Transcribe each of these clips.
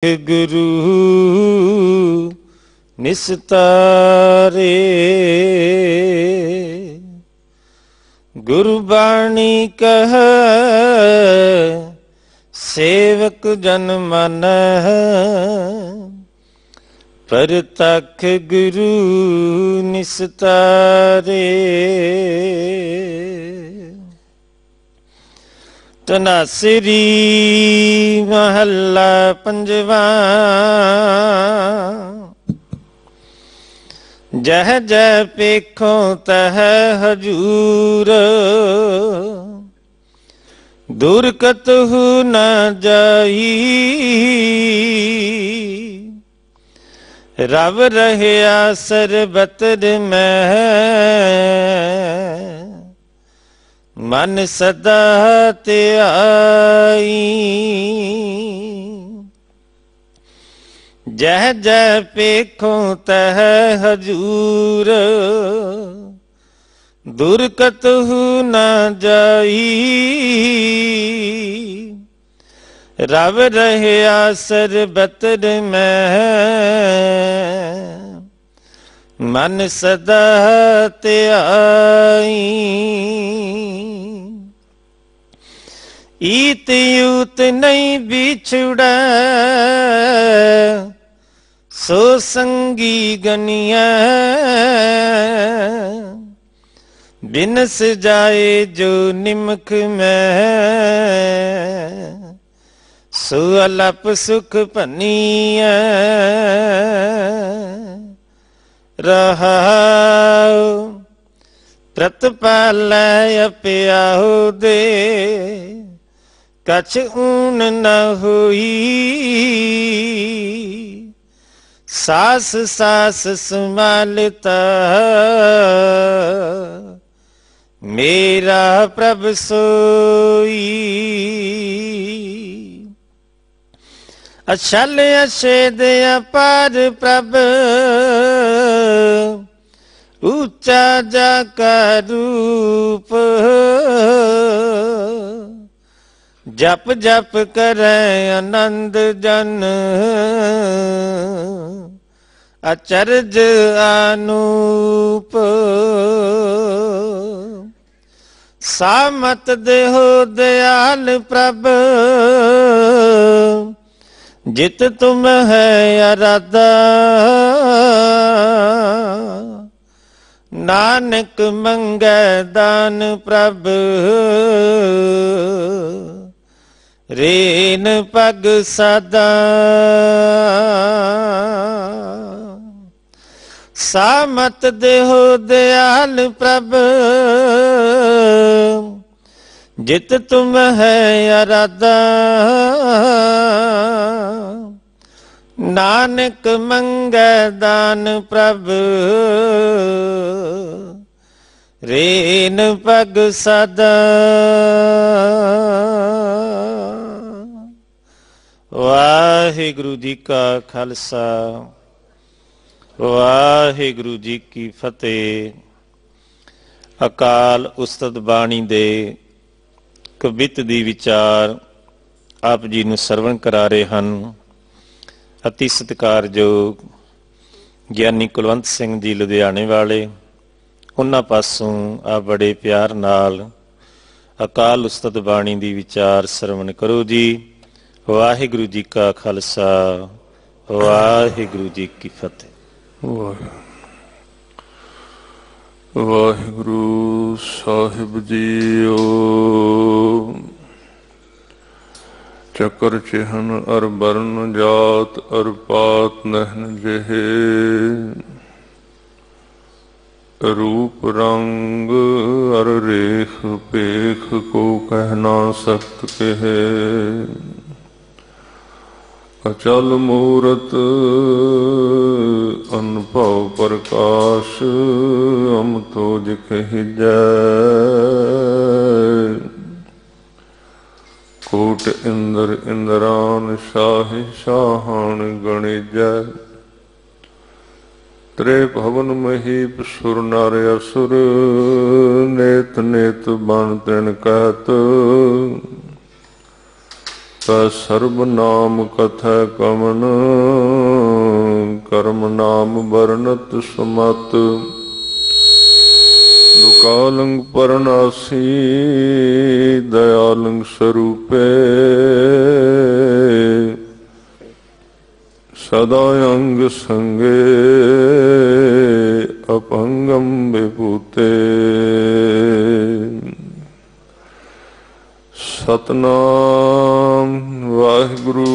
गुरु निस्तारे। गुरबाणी कह सेवक जन मन, परतख गुरु निस्तारे। तनासिरी महला पंजवा। जह जह पेखो तह हजूर, दूर कतहु न जाई। रव रहया सरबत में, मन सदा त्याई। जह जह पेखो तह हजूर, दूर कतहु न जाई। रव रहया सरबत में, मन सदा त्याई। ईत यूत नहीं बिछुड़ा, सो संगी गनिया। बिनस जाए जो निमक में, सो अलप सुख पनिया। रहाओ प्रतपाल प्याहो दे, कछ ऊन न होई। सास सास संभालता, मेरा प्रभ सोई। अछल अछेद अपार प्रभ, ऊंचा जाका रूप। जप जप करे आनंद जन, अचरज अनूप। सामत देहो दयाल प्रभ, जित तुम है आराधा। नानक मंगै दान प्रभ, रेन पग सदा। सामत देहो दयाल प्रभ, जित तुम है आराधा। नानक मंगै दान प्रभ, रेन पग सदा। वाहिगुरु जी का खालसा, वाहिगुरु जी की फतेह। अकाल उस्ताद बाणी दे कवित दी विचार आप जी नूं सरवण करा रहे हैं। अति सत्कारयोग ਗਿਆਨੀ ਕੁਲਵੰਤ ਸਿੰਘ ਜੀ ਲੁਧਿਆਣੇ ਵਾਲੇ, ਉਹਨਾਂ ਪਾਸੋਂ ਆ ਬੜੇ ਪਿਆਰ ਨਾਲ ਅਕਾਲ ਉਸਤਤ ਬਾਣੀ ਦੀ ਵਿਚਾਰ ਸਰਵਣ ਕਰੋ ਜੀ। ਵਾਹਿਗੁਰੂ ਜੀ ਕਾ ਖਾਲਸਾ, ਵਾਹਿਗੁਰੂ ਜੀ ਕੀ ਫਤਿਹ। ਵਾਹਿਗੁਰੂ ਸਾਹਿਬ ਜੀਓ। ਚੱਕਰ ਚਿਹਨ ਅਰ ਬਰਨ ਜਾਤ ਅਰ ਪਾਤ ਨਹਿਨ ਜਿਹੇ। रूप रंग अर रेख पेख को कहना सख्त कहे। अचल मूरत अनुभव प्रकाश, हम तो कही जय। कोट इंद्र इंद्रान शाह शाहान गणिजय। त्रे भवन महीप सुर नर असुर, नेत नेत बन तिन कहत। सर्ब नाम कथै कमन, कर्म नाम वर्णत सुमत। दुकालंग परनासी, दयालंग स्वरूपे, सदा अंग संगे, अपंगम विभूते। सतनाम वाहिगुरु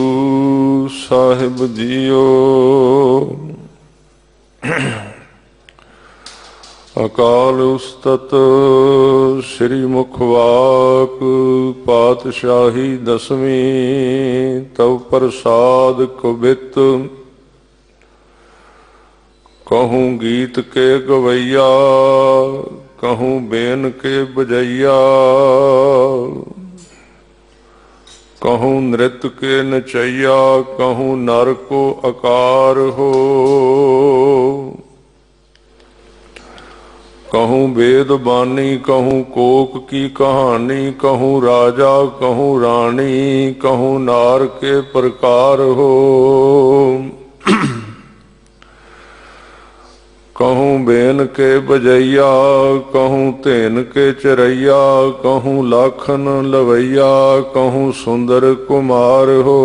साहिब जीओ। अकाल उस्तत श्री मुखवाक, पातशाही दसवीं तव प्रसाद कुबित। कहूँ गीत के गवैया, कहूँ बेन के बजैया, कहूँ नृत्य के नचैया, कहूँ नर को आकार हो। कहूँ वेद बानी, कहूँ कोक की कहानी, कहूँ राजा, कहूँ रानी, कहूँ नार के प्रकार हो। कहूँ बेन के बजैया, कहूँ तेन के चरैया, कहूँ लाखन लवैया, कहूँ सुंदर कुमार हो।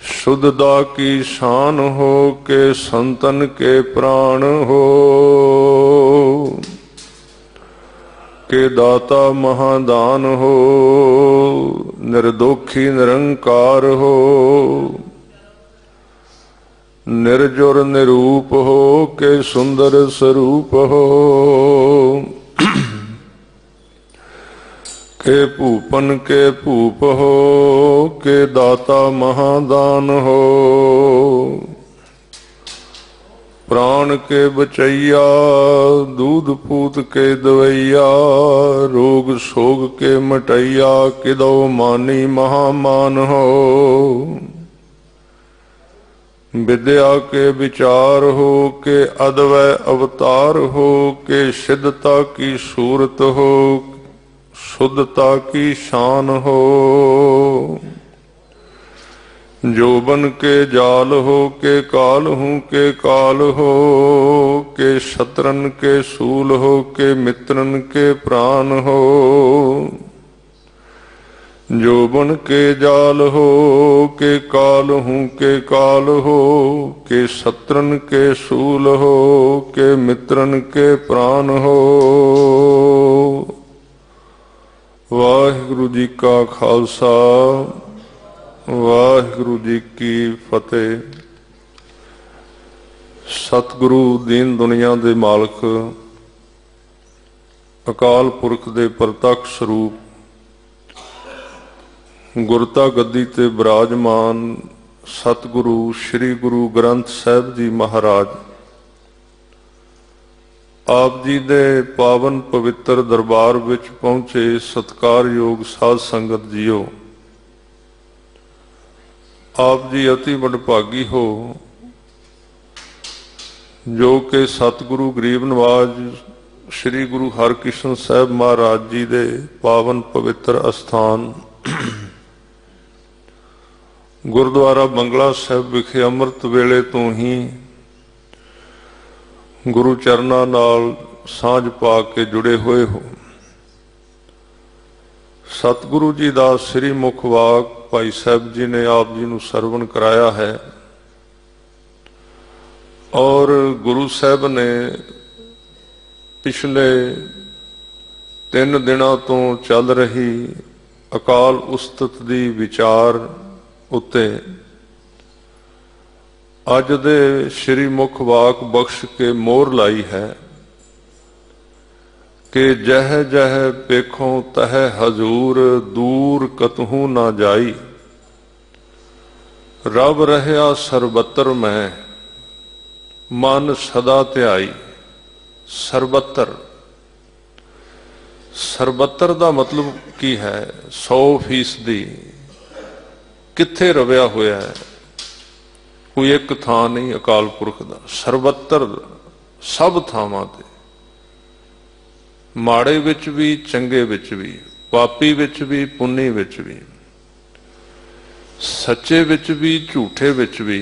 शुद्धता की शान हो के संतन के प्राण हो, के दाता महादान हो, निर्दोखी निरंकार हो, निर्जुर निरूप हो के सुंदर स्वरूप हो। के भूपन के भूप हो के दाता महादान हो। प्राण के बचैया दूध पूत के दवैया, रोग शोग के मटैया किदो मानी महामान हो। विद्या के विचार हो के अद्वय अवतार हो, के सिद्धता की सूरत हो, शुद्धता की शान हो। जोबन के जाल हो के काल हूँ के काल हो, के शत्रन के सूल हो के मित्रन के प्राण हो। जोबन के जाल हो के काल हूँ के काल हो, के शत्रन के सूल हो के मित्रन के प्राण हो। वाहिगुरु जी का खालसा, वाहिगुरु जी की फतेह। सतगुरु दीन दुनिया दे मालक, अकाल पुरख दे प्रतक्ष स्वरूप, गुरता गद्दी ते विराजमान सतगुरु श्री गुरु ग्रंथ साहिब जी महाराज, आप जी दे पावन पवित्र दरबार विच पहुंचे सत्कारयोग साध संगत जीओ, आप जी अति वडभागी हो जो कि सतगुरु गरीब नवाज श्री गुरु हरकृष्ण साहब महाराज जी दे पावन पवित्र अस्थान गुरुद्वारा बंगला साहब विखे अमृत वेले तो ही गुरु चरना नाल सांझ पा के जुड़े हुए हो। सतगुरु जी दा श्री मुखवाक भाई साहब जी ने आप जी नूं सरवण कराया है और गुरु साहब ने पिछले 3 दिनों तो चल रही अकाल उस्तत दी विचार उत्ते अज दे श्री मुखवाक बख्श के मोहर लाई है कि जह जह पेखों तह हजूर दूर कतहू ना जाई, रब रहया सरबत्तर में मन सदा ध्याई। सरबत्तर, सरबत्तर दा मतलब की है 100%। किथे रविया होया है, कोई एक थां नहीं अकाल पुरख दा, सरबत्तर सब थावां ते, माड़े विच भी चंगे विच भी, ਪਾਪੀ ਵਿੱਚ ਵੀ, ਪੁੰਨੀ ਵਿੱਚ ਵੀ, ਸੱਚੇ ਵਿੱਚ ਵੀ, ਝੂਠੇ ਵਿੱਚ ਵੀ,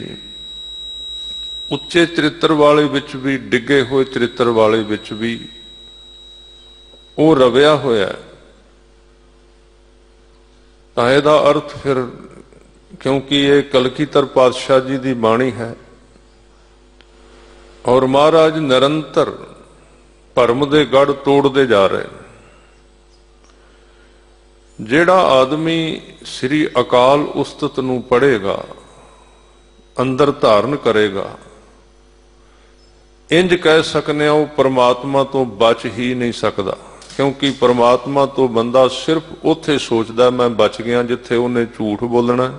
ਉੱਚੇ ਚਰਿੱਤਰ ਵਾਲੇ ਵਿੱਚ ਵੀ, ਡਿੱਗੇ ਹੋਏ ਚਰਿੱਤਰ ਵਾਲੇ ਵਿੱਚ ਵੀ ਉਹ ਰਵਿਆ ਹੋਇਆ। ਤਾਂ ਇਹਦਾ ਅਰਥ ਫਿਰ, ਕਿਉਂਕਿ ਇਹ ਕਲਗੀਧਰ ਪਾਤਸ਼ਾਹ ਜੀ ਦੀ ਬਾਣੀ ਹੈ ਔਰ ਮਹਾਰਾਜ ਨਿਰੰਤਰ ਭਰਮ ਦੇ ਗੜ੍ਹ ਤੋੜਦੇ ਜਾ ਰਹੇ ਨੇ। ਜਿਹੜਾ ਆਦਮੀ ਸ੍ਰੀ ਅਕਾਲ ਉਸਤਤ ਨੂੰ ਪੜ੍ਹੇਗਾ, ਅੰਦਰ ਧਾਰਨ ਕਰੇਗਾ, ਇੰਜ ਕਹਿ ਸਕਨੇ ਆ ਉਹ ਪਰਮਾਤਮਾ ਤੋਂ ਬਚ ਹੀ ਨਹੀਂ ਸਕਦਾ। ਕਿਉਂਕਿ ਪਰਮਾਤਮਾ ਤੋਂ ਬੰਦਾ ਸਿਰਫ ਉੱਥੇ ਸੋਚਦਾ ਮੈਂ ਬਚ ਗਿਆ ਜਿੱਥੇ ਉਹਨੇ ਝੂਠ ਬੋਲਣਾ,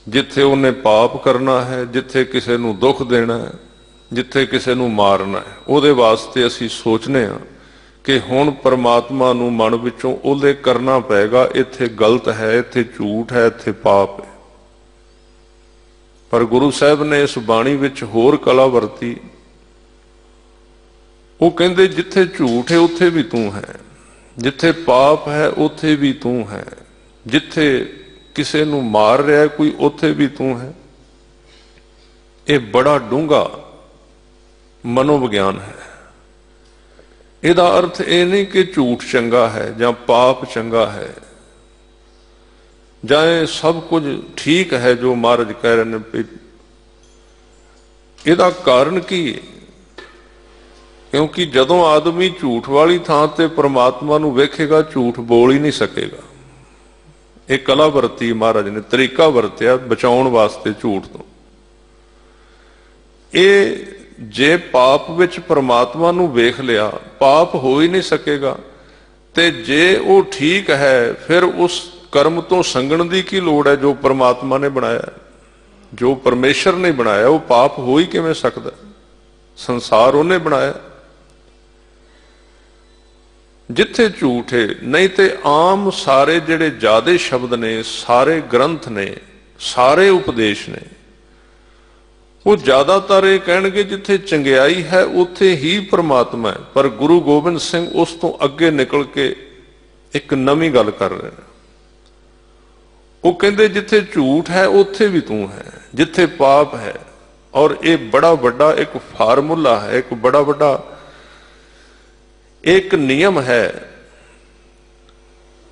ਜਿੱਥੇ ਉਹਨੇ ਪਾਪ ਕਰਨਾ ਹੈ, ਜਿੱਥੇ ਕਿਸੇ ਨੂੰ ਦੁੱਖ ਦੇਣਾ ਹੈ, ਜਿੱਥੇ ਕਿਸੇ ਨੂੰ ਮਾਰਨਾ ਹੈ। ਉਹਦੇ ਵਾਸਤੇ ਅਸੀਂ ਸੋਚਨੇ ਆ ਕਿ ਹੁਣ ਪਰਮਾਤਮਾ ਨੂੰ ਮਨ ਵਿੱਚੋਂ ਉਹਦੇ ਕਰਨਾ ਪਏਗਾ, ਇੱਥੇ ਗਲਤ ਹੈ, ਇੱਥੇ ਝੂਠ ਹੈ, ਇੱਥੇ ਪਾਪ ਹੈ। ਪਰ ਗੁਰੂ ਸਾਹਿਬ ਨੇ ਇਸ ਬਾਣੀ ਵਿੱਚ ਹੋਰ ਕਲਾ ਵਰਤੀ। ਉਹ ਕਹਿੰਦੇ ਜਿੱਥੇ ਝੂਠ ਹੈ ਉੱਥੇ ਵੀ ਤੂੰ ਹੈ, ਜਿੱਥੇ ਪਾਪ ਹੈ ਉੱਥੇ ਵੀ ਤੂੰ ਹੈ, ਜਿੱਥੇ ਕਿਸੇ ਨੂੰ ਮਾਰ ਰਿਹਾ ਕੋਈ ਉੱਥੇ ਵੀ ਤੂੰ ਹੈ। ਇਹ ਬੜਾ ਡੂੰਘਾ ਮਨੋਵਿਗਿਆਨ ਹੈ। ਇਹਦਾ ਅਰਥ ਇਹ ਨਹੀਂ ਕਿ ਝੂਠ ਚੰਗਾ ਹੈ ਜਾਂ ਪਾਪ ਚੰਗਾ ਹੈ ਜਾਂ ਇਹ ਸਭ ਕੁਝ ਠੀਕ ਹੈ ਜੋ ਮਹਾਰਾਜ ਕਹਿ ਰਹੇ ਨੇ। ਇਹਦਾ ਕਾਰਨ ਕੀ ਹੈ? ਕਿਉਂਕਿ ਜਦੋਂ ਆਦਮੀ ਝੂਠ ਵਾਲੀ ਥਾਂ ਤੇ ਪਰਮਾਤਮਾ ਨੂੰ ਵੇਖੇਗਾ, ਝੂਠ ਬੋਲ ਹੀ ਨਹੀਂ ਸਕੇਗਾ। ਇਹ ਕਲਾ ਵਰਤੀ ਮਹਾਰਾਜ ਨੇ, ਤਰੀਕਾ ਵਰਤਿਆ ਬਚਾਉਣ ਵਾਸਤੇ ਝੂਠ ਤੋਂ। ਇਹ ਜੇ ਪਾਪ ਵਿੱਚ ਪਰਮਾਤਮਾ ਨੂੰ ਵੇਖ ਲਿਆ, ਪਾਪ ਹੋ ਹੀ ਨਹੀਂ ਸਕੇਗਾ। ਤੇ ਜੇ ਉਹ ਠੀਕ ਹੈ ਫਿਰ ਉਸ ਕਰਮ ਤੋਂ ਸੰਗਣ ਦੀ ਕੀ ਲੋੜ ਹੈ ਜੋ ਪਰਮਾਤਮਾ ਨੇ ਬਣਾਇਆ, ਜੋ ਪਰਮੇਸ਼ਰ ਨੇ ਬਣਾਇਆ। ਉਹ ਪਾਪ ਹੋ ਹੀ ਕਿਵੇਂ ਸਕਦਾ? ਸੰਸਾਰ ਉਹਨੇ ਬਣਾਇਆ। ਜਿੱਥੇ ਝੂਠ ਹੈ, ਨਹੀਂ ਤੇ ਆਮ ਸਾਰੇ ਜਿਹੜੇ ਜ਼ਿਆਦੇ ਸ਼ਬਦ ਨੇ, ਸਾਰੇ ਗ੍ਰੰਥ ਨੇ, ਸਾਰੇ ਉਪਦੇਸ਼ ਨੇ, ਉਹ ਜ਼ਿਆਦਾਤਰ ਇਹ ਕਹਿਣਗੇ ਜਿੱਥੇ ਚੰਗਿਆਈ ਹੈ ਉੱਥੇ ਹੀ ਪਰਮਾਤਮਾ ਹੈ। ਪਰ ਗੁਰੂ ਗੋਬਿੰਦ ਸਿੰਘ ਉਸ ਤੋਂ ਅੱਗੇ ਨਿਕਲ ਕੇ ਇੱਕ ਨਵੀਂ ਗੱਲ ਕਰ ਰਹੇ ਨੇ। ਉਹ ਕਹਿੰਦੇ ਜਿੱਥੇ ਝੂਠ ਹੈ ਉੱਥੇ ਵੀ ਤੂੰ ਹੈ, ਜਿੱਥੇ ਪਾਪ ਹੈ। ਔਰ ਇਹ ਬੜਾ ਵੱਡਾ ਇੱਕ ਫਾਰਮੂਲਾ ਹੈ, ਇੱਕ ਬੜਾ ਵੱਡਾ ਇੱਕ ਨਿਯਮ ਹੈ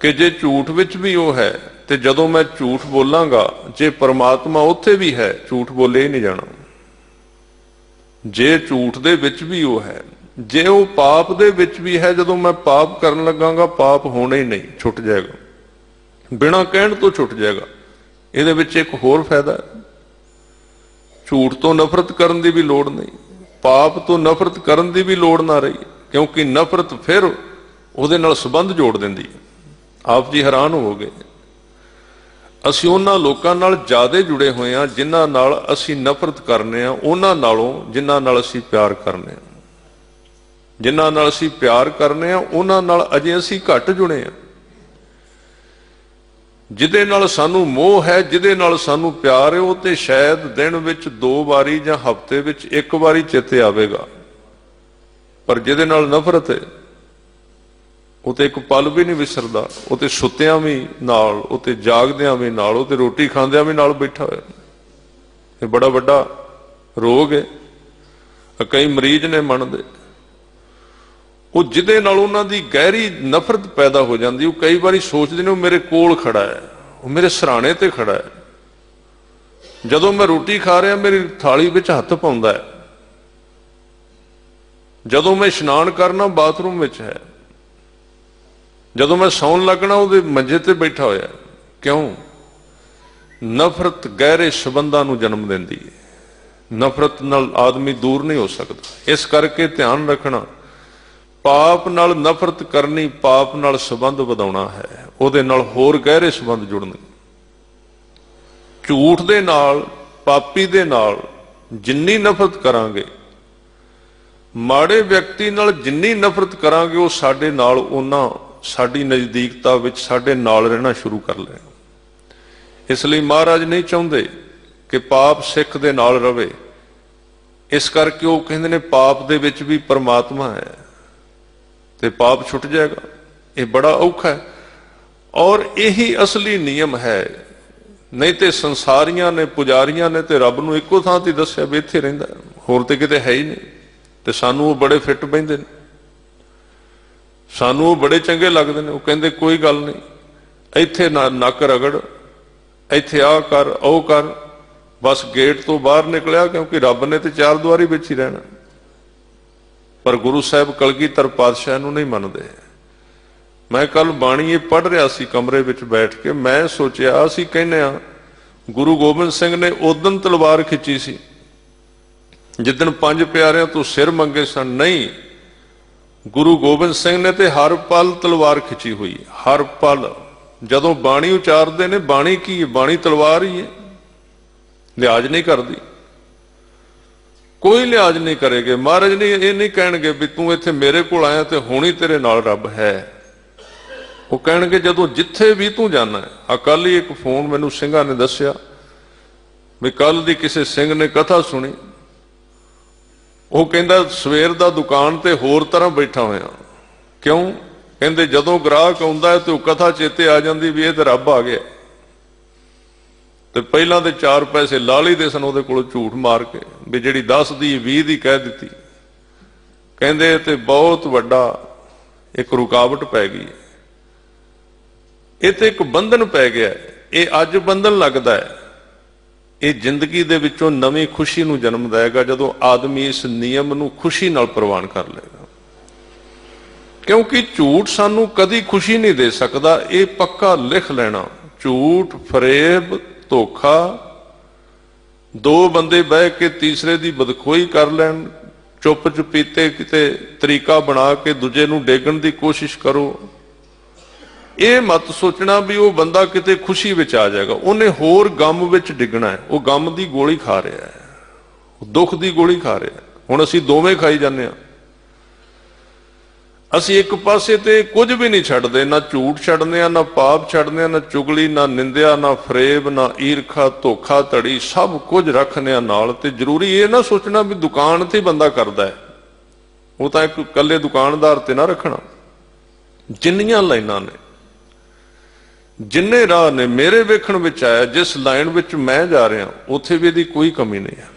ਕਿ ਜੇ ਝੂਠ ਵਿੱਚ ਵੀ ਉਹ ਹੈ ਤੇ ਜਦੋਂ ਮੈਂ ਝੂਠ ਬੋਲਾਂਗਾ, ਜੇ ਪਰਮਾਤਮਾ ਉੱਥੇ ਵੀ ਹੈ, ਝੂਠ ਬੋਲੇ ਹੀ ਨਹੀਂ ਜਾਣਾ। ਜੇ ਝੂਠ ਦੇ ਵਿੱਚ ਵੀ ਉਹ ਹੈ, ਜੇ ਉਹ ਪਾਪ ਦੇ ਵਿੱਚ ਵੀ ਹੈ, ਜਦੋਂ ਮੈਂ ਪਾਪ ਕਰਨ ਲੱਗਾਂਗਾ ਪਾਪ ਹੋਣਾ ਹੀ ਨਹੀਂ, ਛੁੱਟ ਜਾਏਗਾ, ਬਿਨਾਂ ਕਹਿਣ ਤੋਂ ਛੁੱਟ ਜਾਏਗਾ। ਇਹਦੇ ਵਿੱਚ ਇੱਕ ਹੋਰ ਫਾਇਦਾ ਹੈ, ਝੂਠ ਤੋਂ ਨਫ਼ਰਤ ਕਰਨ ਦੀ ਵੀ ਲੋੜ ਨਹੀਂ, ਪਾਪ ਤੋਂ ਨਫ਼ਰਤ ਕਰਨ ਦੀ ਵੀ ਲੋੜ ਨਾ ਰਹੀ। ਕਿਉਂਕਿ ਨਫ਼ਰਤ ਫਿਰ ਉਹਦੇ ਨਾਲ ਸੰਬੰਧ ਜੋੜ ਦਿੰਦੀ ਹੈ। ਆਪ ਜੀ ਹੈਰਾਨ ਹੋਵੋਗੇ, ਅਸੀਂ ਉਹਨਾਂ ਲੋਕਾਂ ਨਾਲ ਜ਼ਿਆਦਾ ਜੁੜੇ ਹੋਏ ਹਾਂ ਜਿਨ੍ਹਾਂ ਨਾਲ ਅਸੀਂ ਨਫ਼ਰਤ ਕਰਨੇ ਆ, ਉਹਨਾਂ ਨਾਲੋਂ ਜਿਨ੍ਹਾਂ ਨਾਲ ਅਸੀਂ ਪਿਆਰ ਕਰਨੇ ਆ। ਜਿਨ੍ਹਾਂ ਨਾਲ ਅਸੀਂ ਪਿਆਰ ਕਰਨੇ ਆ ਉਹਨਾਂ ਨਾਲ ਅਜੇ ਅਸੀਂ ਘੱਟ ਜੁੜੇ ਆ। ਜਿਹਦੇ ਨਾਲ ਸਾਨੂੰ ਮੋਹ ਹੈ, ਜਿਹਦੇ ਨਾਲ ਸਾਨੂੰ ਪਿਆਰ ਹੈ, ਉਹ ਤੇ ਸ਼ਾਇਦ ਦਿਨ ਵਿੱਚ 2 ਵਾਰੀ ਜਾਂ ਹਫ਼ਤੇ ਵਿੱਚ 1 ਵਾਰੀ ਚੇਤੇ ਆਵੇਗਾ। ਪਰ ਜਿਹਦੇ ਨਾਲ ਨਫ਼ਰਤ ਹੈ ਉਹ ਤੇ ਇੱਕ ਪਲ ਵੀ ਨਹੀਂ ਵਿਸਰਦਾ। ਉਹ ਤੇ ਸੁੱਤਿਆਂ ਵੀ ਨਾਲ, ਉਹ ਤੇ ਜਾਗਦਿਆਂ ਵੀ ਨਾਲ, ਉਹ ਤੇ ਰੋਟੀ ਖਾਂਦਿਆਂ ਵੀ ਨਾਲ ਬੈਠਾ ਹੋਇਆ। ਇਹ ਬੜਾ ਵੱਡਾ ਰੋਗ ਹੈ। ਕਈ ਮਰੀਜ਼ ਨੇ ਮੰਨਦੇ, ਉਹ ਜਿਹਦੇ ਨਾਲ ਉਹਨਾਂ ਦੀ ਗਹਿਰੀ ਨਫ਼ਰਤ ਪੈਦਾ ਹੋ ਜਾਂਦੀ। ਉਹ ਕਈ ਵਾਰੀ ਸੋਚਦੇ ਨੇ ਉਹ ਮੇਰੇ ਕੋਲ ਖੜਾ ਹੈ, ਉਹ ਮੇਰੇ ਸਿਰਹਾਣੇ ਤੇ ਖੜਾ ਹੈ, ਜਦੋਂ ਮੈਂ ਰੋਟੀ ਖਾ ਰਿਹਾ ਮੇਰੀ ਥਾਲੀ ਵਿੱਚ ਹੱਥ ਪਾਉਂਦਾ ਹੈ, ਜਦੋਂ ਮੈਂ ਇਸ਼ਨਾਨ ਕਰਨਾ ਬਾਥਰੂਮ ਵਿੱਚ ਹੈ, ਜਦੋਂ ਮੈਂ ਸੌਣ ਲੱਗਣਾ ਉਹਦੇ ਮੰਜੇ ਤੇ ਬੈਠਾ ਹੋਇਆ। ਕਿਉਂ? ਨਫ਼ਰਤ ਗਹਿਰੇ ਸੰਬੰਧਾਂ ਨੂੰ ਜਨਮ ਦਿੰਦੀ ਹੈ। ਨਫ਼ਰਤ ਨਾਲ ਆਦਮੀ ਦੂਰ ਨਹੀਂ ਹੋ ਸਕਦਾ। ਇਸ ਕਰਕੇ ਧਿਆਨ ਰੱਖਣਾ, ਪਾਪ ਨਾਲ ਨਫ਼ਰਤ ਕਰਨੀ ਪਾਪ ਨਾਲ ਸੰਬੰਧ ਵਧਾਉਣਾ ਹੈ, ਉਹਦੇ ਨਾਲ ਹੋਰ ਗਹਿਰੇ ਸੰਬੰਧ ਜੁੜਨ। ਝੂਠ ਦੇ ਨਾਲ, ਪਾਪੀ ਦੇ ਨਾਲ ਜਿੰਨੀ ਨਫ਼ਰਤ ਕਰਾਂਗੇ, ਮਾੜੇ ਵਿਅਕਤੀ ਨਾਲ ਜਿੰਨੀ ਨਫ਼ਰਤ ਕਰਾਂਗੇ, ਉਹ ਸਾਡੇ ਨਾਲ ਉਹਨਾਂ ਸਾਡੀ ਨਜ਼ਦੀਕਤਾ ਵਿੱਚ ਸਾਡੇ ਨਾਲ ਰਹਿਣਾ ਸ਼ੁਰੂ ਕਰ ਲੈਣਾ। ਇਸ ਲਈ ਮਹਾਰਾਜ ਨਹੀਂ ਚਾਹੁੰਦੇ ਕਿ ਪਾਪ ਸਿੱਖ ਦੇ ਨਾਲ ਰਵੇ। ਇਸ ਕਰਕੇ ਉਹ ਕਹਿੰਦੇ ਨੇ ਪਾਪ ਦੇ ਵਿੱਚ ਵੀ ਪਰਮਾਤਮਾ ਹੈ ਤੇ ਪਾਪ ਛੁੱਟ ਜਾਏਗਾ। ये बड़ा औखा है। और यही असली नियम है। नहीं तो संसारियां ने, पुजारियां ने तो रब नूं इक्को थां ते दस्सिया भी इत्थे रहिंदा, होर ते किते है ही नहीं। ते सानू वो बड़े फिट बहिंदे ने, सानू वो बड़े चंगे लगदे ने। वो कहंदे कोई गल नहीं, इत्थे नक रगड़, इत्थे आ कर, ओ कर, बस गेट तो बाहर निकलिया, क्योंकि रब ने तो चार दुआरी विच ही रहना। पर गुरु साहब कलगीधर पातशाह नूं नहीं मनदे। मैं कल बाणी पढ़ रहा सी कमरे विच बैठ के, मैं सोचिया असीं कहने आ गुरु गोबिंद सिंह ने उदन तलवार खिंची सी जिदन पंज प्यारिਆਂ तो सिर मंगे सन। नहीं, गुरु गोबिंद सिंह ने तो हर पल तलवार खिंची हुई, हर पल। जदों बाणी उचारते ने, बाणी की है? बाणी तलवार ही है, लिहाज नहीं करती, कोई लिहाज नहीं करेगे। महाराज ने ये नहीं कहणगे भी तू इत्थे मेरे कोल आया तो हुण ही तेरे नाल रब है। वो कहणगे जदों जिथे भी तू जाना है। कल ही एक फोन मैनू ਸਿੰਘਾਂ ने दस्या भी कल दी किसी सिंह ने कथा सुनी। वो कहंदा सवेर दा दुकान ते होर तरह बैठा होया। क्यों? कहंदे जदों ग्राहक आउंदा है तो कथा चेते आ जांदी भी ये तो रब आ गया। तो पहलां ते 4 पैसे ला लईदे सन उहदे कोलों झूठ मार के भी जिहड़ी 10 दी 20 दी कह दित्ती। कहंदे ते बहुत वड्डा एक रुकावट पै गई है, ये तो एक बंधन पै गया। ये अज बंधन लगता है, ये जिंदगी दे विचों नवीं खुशी नूं जन्म देगा जदों आदमी इस नियम नूं खुशी नाल प्रवान कर लेगा। क्योंकि झूठ सानू कदी खुशी नहीं दे सकता, ये पक्का लिख लेना। झूठ, फरेब, धोखा, दो बंदे बह के तीसरे की बदखोई कर लैन, चुप चपीते किते तरीका बना के दूजे नूं डेगण की कोशिश करो। ये मत सोचना भी वो बंदा किते खुशी विच आ जाएगा, उन्हें होर गम विच डिगना है। वो गम की गोली खा रहा है, दुख की गोली खा रहा है। हुण असीं दोवें खाई जाने आ। असीं एक पासे ते कुछ भी नहीं छड्डदे, ना झूठ छड्डने, ना पाप छड्डने, ना चुगली, ना निंदिया, ना फरेब, ना ईरखा, धोखा धड़ी, सब कुछ रखने नाल। ते जरूरी ये ना सोचना भी दुकान ते बंदा करदा है, वो तां एक कल्ले दुकानदार ते ना रखना। जिन्नियां लाइनां ने, जिन्ने राह ने, मेरे वेखण विच आया जिस लाइन विच मैं जा रहा उत्थे भी इहदी कोई कमी नहीं है,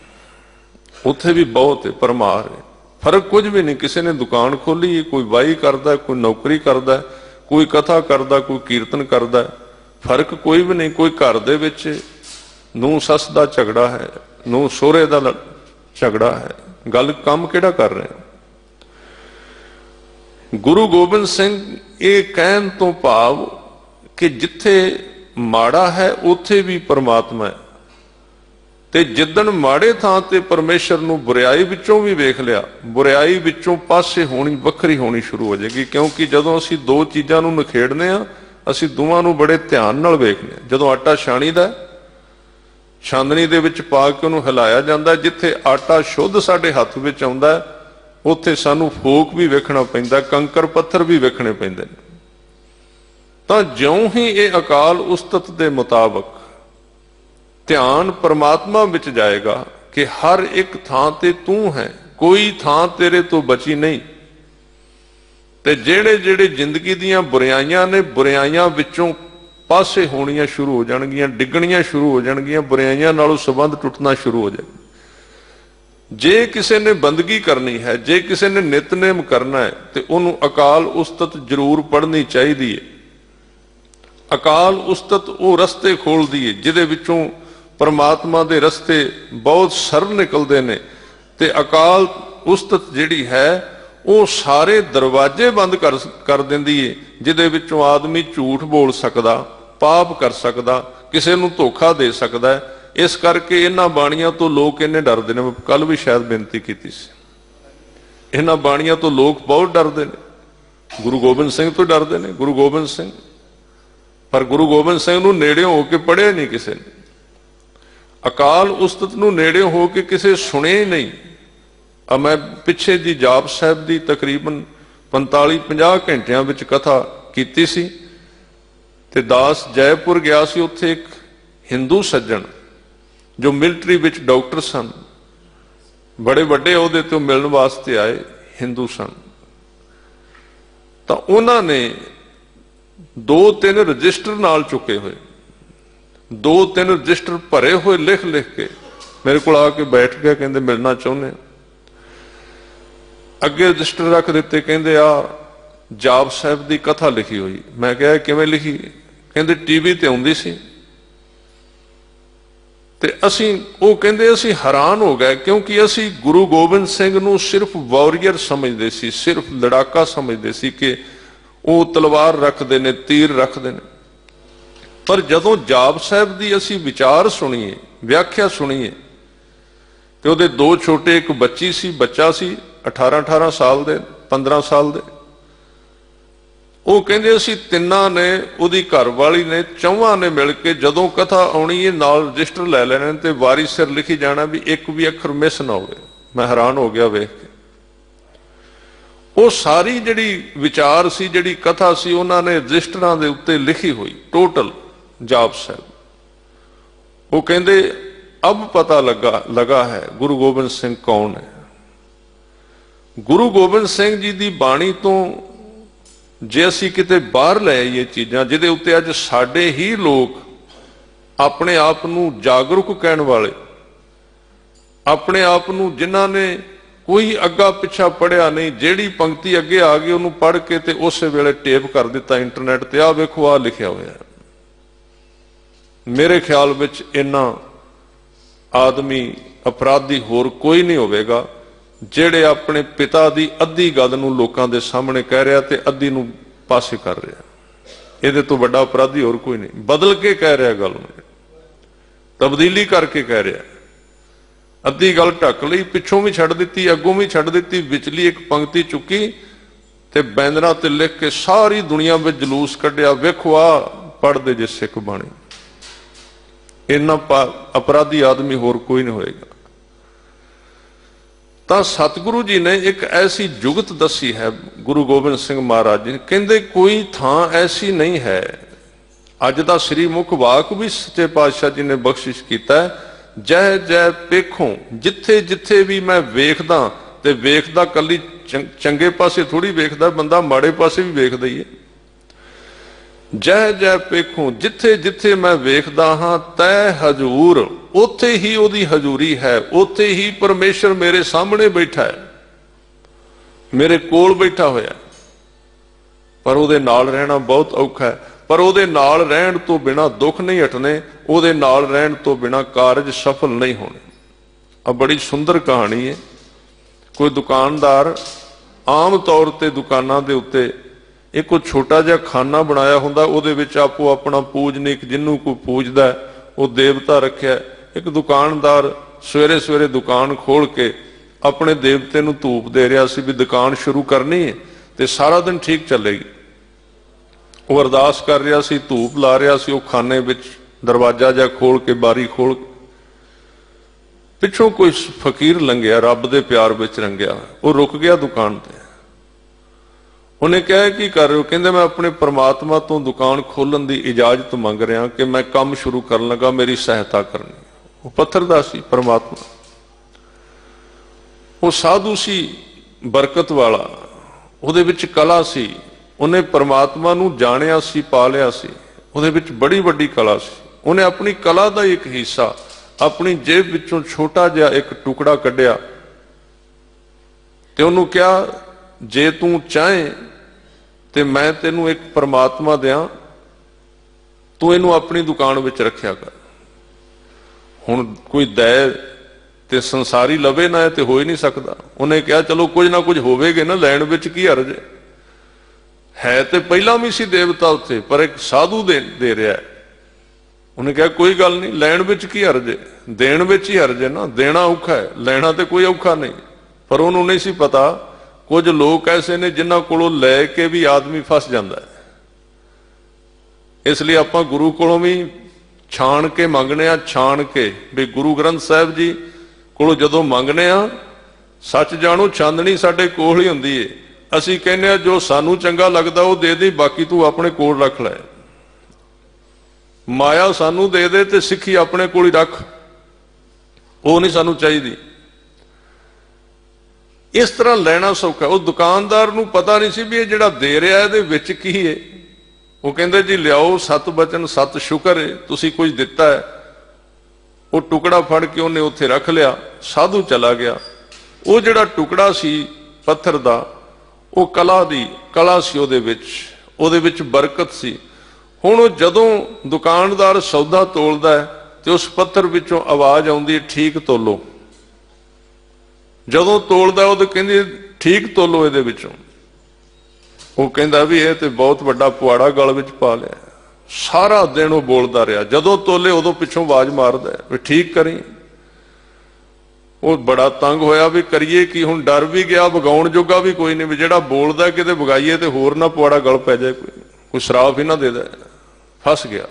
उत्थे भी बहुत है, परमार है। फर्क कुछ भी नहीं। किसी ने दुकान खोली है, कोई वाही करता, कोई नौकरी करता, कोई कथा करता, कोई कीर्तन करता, फर्क कोई भी नहीं। कोई घर दे विच नूं सस दा झगड़ा है, नूं सोहरे दा झगड़ा है, गल काम किहड़ा कर रहे हैं। गुरु गोबिंद सिंह ये कहण तो भाव कि जिथे माड़ा है उथे भी परमात्मा है। ते जिदन माड़े थां ते परमेश्वर नूं बुराई विचों भी वेख लिया, बुराई विचों पासे होनी, वखरी होनी शुरू हो जाएगी। क्योंकि जदों असीं दो चीज़ां नूं निखेड़ने आ, असीं दोवां नूं बड़े ध्यान नाल वेखने आ। जदों आटा छाणीदा, छाननी दे विच पा के उहनूं हिलाया जांदा, जिथे आटा शुद्ध साडे हत्थ विच आउंदा उत्थे सानूं फोक भी वेखना पैंदा, कंकर पत्थर भी वेखणे पैंदे ने। तां ज्यों ही ये अकाल उस्तत दे मुताबक ध्यान परमात्मा विच जाएगा कि हर एक थां ते तू है, कोई थां तेरे तो बची नहीं। ते जेड़े जेड़े जिंदगी दीयां बुराइयां ने, बुराइयां विचों पासे होणियां शुरू हो जाणगियां, डिगणियां शुरू हो जाणगियां, बुराइयां नालों संबंध टुटना शुरू हो जाए। जे किसी ने बंदगी करनी है, जे किसी ने नितनेम करना है, तो उन्होंने अकाल उस्तत जरूर पढ़नी चाहिए। अकाल उस्तत वो रस्ते खोलदी है जिहदे विचों परमात्मा दे रस्ते बहुत सरल निकलते हैं। ते अकाल उस्तत जिहड़ी है वो सारे दरवाजे बंद कर देंदी है, जिहदे विचों आदमी झूठ बोल सकदा, पाप कर सकदा, किसी नूं धोखा दे सकदा है। इस करके इन्हां बाणियां तो लोग इन्ने डरदे ने। कल भी शायद बेनती कीती सी, इन्हां बाणियां तो लोग बहुत डरदे ने। गुरु गोबिंद सिंह तो डरदे ने, गुरु गोबिंद सिंह, पर गुरु गोबिंद सिंह नूं नेड़े होके पढ़िया नहीं किसी ने। अकाल उस्तत नूं नेड़े होके किसी सुने ही नहीं। अब मैं पिछे जी जाप साहब की तकरीबन 45-50 घंटियां विच कथा कीती सी। ते दास जयपुर गया सी, उत्थे एक हिंदू सज्जन जो मिलिटरी विच डॉक्टर सन, बड़े वड्डे अहुदे ते मिलण वास्ते आए, हिंदू सन। तो उन्होंने 2-3 रजिस्टर नाल चुके हुए, 2-3 रजिस्टर भरे हुए लिख लिख के मेरे को आके बैठ गया, कहते मिलना चाहुंदे। अगे रजिस्टर रख दिते, कहते आ जाप साहब की कथा लिखी हुई। मैं कहा किवें लिखी? कहते टीवी ते आउंदी सी ते असी वो कहते असी हैरान हो गए, क्योंकि असी गुरु गोबिंद सिंह नूं सिर्फ वॉरियर समझते सी, सिर्फ लड़ाका समझते सी कि वो तलवार रखते ने, तीर रखते ने। पर जदों जाप साहब की असी विचार सुनीए, व्याख्या सुनीए, तो उहदे 2 छोटे, एक बच्ची सी, बच्चा सी 18-18 साल दे, 15 साल दे। वो कहते असी तिन्ना ने, उहदी घरवाली ने, चौहां ने मिल के जदों कथा आउणी है नाल रजिस्टर लै लेने ते वारी सिर लिखी जाना भी एक भी अखर मिस ना होवे। मैं हैरान हो गया वेख के। वो सारी जिहड़ी विचार सी, जिहड़ी कथा सी, उन्होंने रजिस्टरां दे उत्ते लिखी हुई टोटल जाप साहब। वो कहते अब पता लगा है गुरु गोबिंद सिंह कौन है। गुरु गोबिंद सिंह जी की बाणी तो जे असी किते बाहर लै आईए चीज़ां जिहदे उत्ते अज साडे ही लोग अपने आप नूं जागरूक कहण वाले, अपने आप नूं जिन्हां ने कोई अग्गा पिछा पढ़िया नहीं, जिहड़ी पंक्ति अगे आ गई उन्होंने पढ़ के ते उस वेले टेप कर दिता इंटरनेट ते, आ वेखो आ लिखिया होया। मेरे ख्याल विच इन्ना आदमी अपराधी होर कोई नहीं होवेगा ਜਿਹੜੇ अपने पिता की अद्धी गल नूं लोकां दे सामने कह रहा ते अद्धी नूं पासे कर रहा। इहदे तो वड्डा अपराधी होर कोई नहीं। बदल के कह रहा, गल नूं तब्दीली करके कह रहा। अद्धी गल ढक लई, पिछों भी छड्ड दित्ती, अगों भी छड्ड दित्ती, विचली एक पंक्ति चुकी ते बैंदरां ते लिख के सारी दुनिया में जलूस कढ़िया, वेखो आ पढ़दे जे सिख बाणी। इन्ना अपराधी आदमी होर कोई नहीं होएगा। तो सतगुरु जी ने एक ऐसी जुगत दसी है गुरु गोबिंद सिंह महाराज जी, कहते कोई थां ऐसी नहीं है। अज दा श्री मुख वाक भी सच्चे पातशाह जी ने बख्शिश किया है, जय जय पेखों, जिथे जिथे भी मैं वेखदा ते वेखदा कली चंगे पासे थोड़ी वेखदा, बंदा माड़े पासे भी वेखदा ही है। जय जय पेखों, जिथे जिथे मैं वेखदा हाँ तै हजूर, उथे ही ओदी हजूरी है, उथे ही परमेश्वर मेरे सामने बैठा है, मेरे कोल बैठा होया। पर उहदे नाल रहना बहुत औखा है। पर उहदे नाल रहण तो बिना दुख नहीं हटने, उहदे नाल रहण तो बिना कारज सफल नहीं होने। अब बड़ी सुंदर कहानी है। कोई दुकानदार आम तौर पर दुकानां दे उत्ते एक कोई छोटा जिहा खाना बनाया हुंदा, उहदे विच आपो अपना पूजनीक जिन्नू कोई पूजदा है वो देवता रखिया। एक दुकानदार सवेरे सवेरे दुकान खोल के अपने देवते नूं धूप दे रहा सी भी दुकान शुरू करनी है ते सारा दिन ठीक चलेगी। वो अरदास कर रहा सी, धूप ला रहा सी, वो खाने विच दरवाजा जा खोल के, बारी खोल के, पिछों कोई फकीर लंघिया, रब दे प्यार विच रंगिया, वो रुक गया दुकान ते। उन्हें कहा की कर रहे हो? कहते मैं अपने परमात्मा तो दुकान खोलन की इजाजत मंग रहा कि मैं काम शुरू कर लगा, मेरी सहायता करनी। वो पत्थर दा सी परमात्मा, वो साधु सी, बरकत वाला, उहदे विच कला सी, उन्हें परमात्मा नूं जाणिया सी, पालिया सी, उहदे विच बड़ी वड्डी कला सी। उन्हें अपनी कला का एक हिस्सा अपनी जेब विचों छोटा जिहा एक टुकड़ा कढ़िया ते उहनूं कहा जे तू चाहे ते मैं तेनू एक परमात्मा दियां, तू इनू अपनी दुकान विच रखिया कर। हुण कोई दै ते संसारी लवे ना ते हो ही नहीं सकता। उन्हें कहा चलो कुछ ना कुछ होवेगे ना, लैण विच की हर्ज है, ते पहला भी सी देवता उत्थे, पर एक साधु दे रहा है। उन्हें कहा कोई गल नहीं, लैण विच की हर्ज है, देण विच ही हर्ज है ना, देना औखा है, लैना तो कोई औखा नहीं। पर उन्होंने नहीं सी पता कुछ लोग ऐसे ने जिन्हां कोलों लैके भी आदमी फस जाता है। इसलिए आपां गुरु कोलों भी छाण के मंगने आ, छाण के भी गुरु ग्रंथ साहिब जी कोलों जदों मंगने आ, सच जाणो चांदनी साडे कोल ही हुंदी है। असीं कहने आ जो सानू चंगा लगदा वो दे दे, बाकी तू अपने कोल रख लै। माया सानू दे दे ते सिੱਖੀ अपने कोल ही रख, वो नहीं सानू चाहिदी। इस तरह लैना सौखा। उस दुकानदार नूं पता नहीं सी भी ये जिहड़ा दे रहा है इहदे विच की है, ਉਹ ਕਹਿੰਦੇ ਜੀ ਲਿਆਓ 7 ਬਚਨ 7 ਸ਼ੁਕਰ ਹੈ ਤੁਸੀਂ ਕੁਝ ਦਿੱਤਾ ਹੈ। ਉਹ ਟੁਕੜਾ ਫੜ ਕੇ ਉਹਨੇ ਉੱਥੇ ਰੱਖ ਲਿਆ, ਸਾਧੂ ਚਲਾ ਗਿਆ। ਉਹ ਜਿਹੜਾ ਟੁਕੜਾ ਸੀ ਪੱਥਰ ਦਾ, ਉਹ ਕਲਾ ਸੀ, ਉਹਦੇ ਵਿੱਚ ਬਰਕਤ ਸੀ। ਹੁਣ ਉਹ ਜਦੋਂ ਦੁਕਾਨਦਾਰ ਸੌਦਾ ਤੋਲਦਾ ਹੈ ਤੇ ਉਸ ਪੱਥਰ ਵਿੱਚੋਂ ਆਵਾਜ਼ ਆਉਂਦੀ, ਠੀਕ ਤੋਲੋ। ਜਦੋਂ ਤੋਲਦਾ ਉਹ ਤੇ ਕਹਿੰਦੀ ਠੀਕ ਤੋਲੋ ਇਹਦੇ ਵਿੱਚੋਂ। ਉਹ ਕਹਿੰਦਾ ਵੀ ਇਹ ਤੇ ਬਹੁਤ ਵੱਡਾ ਪੁਆੜਾ ਗਲ ਵਿੱਚ ਪਾ ਲਿਆ। ਸਾਰਾ ਦਿਨ ਉਹ ਬੋਲਦਾ ਰਿਹਾ, ਜਦੋਂ ਤੋਲੇ ਉਦੋਂ ਪਿੱਛੋਂ ਆਵਾਜ਼ ਮਾਰਦਾ ਵੀ ਠੀਕ ਕਰੀ। ਉਹ ਬੜਾ ਤੰਗ ਹੋਇਆ ਵੀ ਕਰੀਏ ਕੀ, ਹੁਣ ਡਰ ਵੀ ਗਿਆ, ਵਗਾਉਣ ਜੋਗਾ ਵੀ ਕੋਈ ਨਹੀਂ, ਵੀ ਜਿਹੜਾ ਬੋਲਦਾ ਕਿਤੇ ਵਗਾਈਏ ਤੇ ਹੋਰ ਨਾ ਪੁਆੜਾ ਗਲ ਪੈ ਜਾਏ, ਕੋਈ ਸ਼ਰਾਪ ਹੀ ਨਾ ਦੇ ਦੇ। ਫਸ ਗਿਆ,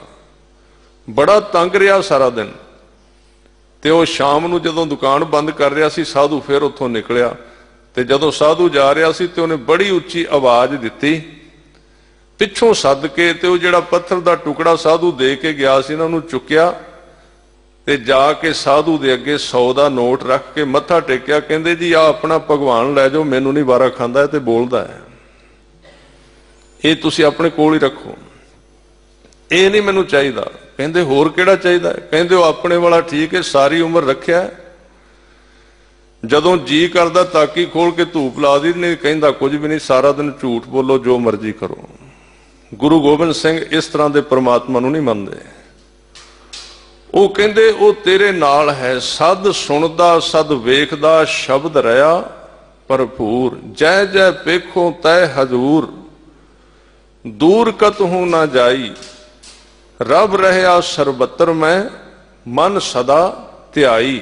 ਬੜਾ ਤੰਗ ਰਿਹਾ ਸਾਰਾ ਦਿਨ। ਤੇ ਉਹ ਸ਼ਾਮ ਨੂੰ ਜਦੋਂ ਦੁਕਾਨ ਬੰਦ ਕਰ ਰਿਹਾ ਸੀ, ਸਾਧੂ ਫਿਰ ਉੱਥੋਂ ਨਿਕਲਿਆ। ਤੇ ਜਦੋਂ ਸਾਧੂ ਜਾ ਰਿਹਾ ਸੀ ਤੇ ਉਹਨੇ ਬੜੀ ਉੱਚੀ ਆਵਾਜ਼ ਦਿੱਤੀ ਪਿੱਛੋਂ ਸੱਦ ਕੇ, ਤੇ ਉਹ ਜਿਹੜਾ ਪੱਥਰ ਦਾ ਟੁਕੜਾ ਸਾਧੂ ਦੇ ਕੇ ਗਿਆ ਸੀ ਨਾ, ਉਹਨੂੰ ਚੁੱਕਿਆ ਤੇ ਜਾ ਕੇ ਸਾਧੂ ਦੇ ਅੱਗੇ 100 ਦਾ ਨੋਟ ਰੱਖ ਕੇ ਮੱਥਾ ਟੇਕਿਆ। ਕਹਿੰਦੇ ਜੀ ਆ ਆਪਣਾ ਭਗਵਾਨ ਲੈ ਜਾਓ, ਮੈਨੂੰ ਨਹੀਂ ਵਾਰਾ ਖਾਂਦਾ ਤੇ ਬੋਲਦਾ ਹੈ, ਇਹ ਤੁਸੀਂ ਆਪਣੇ ਕੋਲ ਹੀ ਰੱਖੋ, ਇਹ ਨਹੀਂ ਮੈਨੂੰ ਚਾਹੀਦਾ। ਕਹਿੰਦੇ ਹੋਰ ਕਿਹੜਾ ਚਾਹੀਦਾ? ਕਹਿੰਦੇ ਉਹ ਆਪਣੇ ਵਾਲਾ ਠੀਕ ਹੈ, ਸਾਰੀ ਉਮਰ ਰੱਖਿਆ, ਜਦੋਂ ਜੀ ਕਰਦਾ ਤਾਕੀ ਖੋਲ ਕੇ ਧੂਪ ਲਾ ਦੀ, ਨਹੀਂ ਕਹਿੰਦਾ ਕੁਝ ਵੀ ਨਹੀਂ, ਸਾਰਾ ਦਿਨ ਝੂਠ ਬੋਲੋ, ਜੋ ਮਰਜ਼ੀ ਕਰੋ। ਗੁਰੂ ਗੋਬਿੰਦ ਸਿੰਘ ਇਸ ਤਰ੍ਹਾਂ ਦੇ ਪ੍ਰਮਾਤਮਾ ਨੂੰ ਨਹੀਂ ਮੰਨਦੇ। ਉਹ ਕਹਿੰਦੇ ਉਹ ਤੇਰੇ ਨਾਲ ਹੈ, ਸਦ ਸੁਣਦਾ ਸਦ ਵੇਖਦਾ, ਸ਼ਬਦ ਰਹਾ ਭਰਪੂਰ, ਜੈ ਜੈ ਪੇਖੋ ਤੈ ਹਜ਼ੂਰ, ਦੂਰ ਕਤਹੂ ਨਾ ਜਾਈ, ਰੱਬ ਰਹਿਆ ਸਰਬੱਤਰ ਮੈਂ, ਮਨ ਸਦਾ ਧਿਆਈ।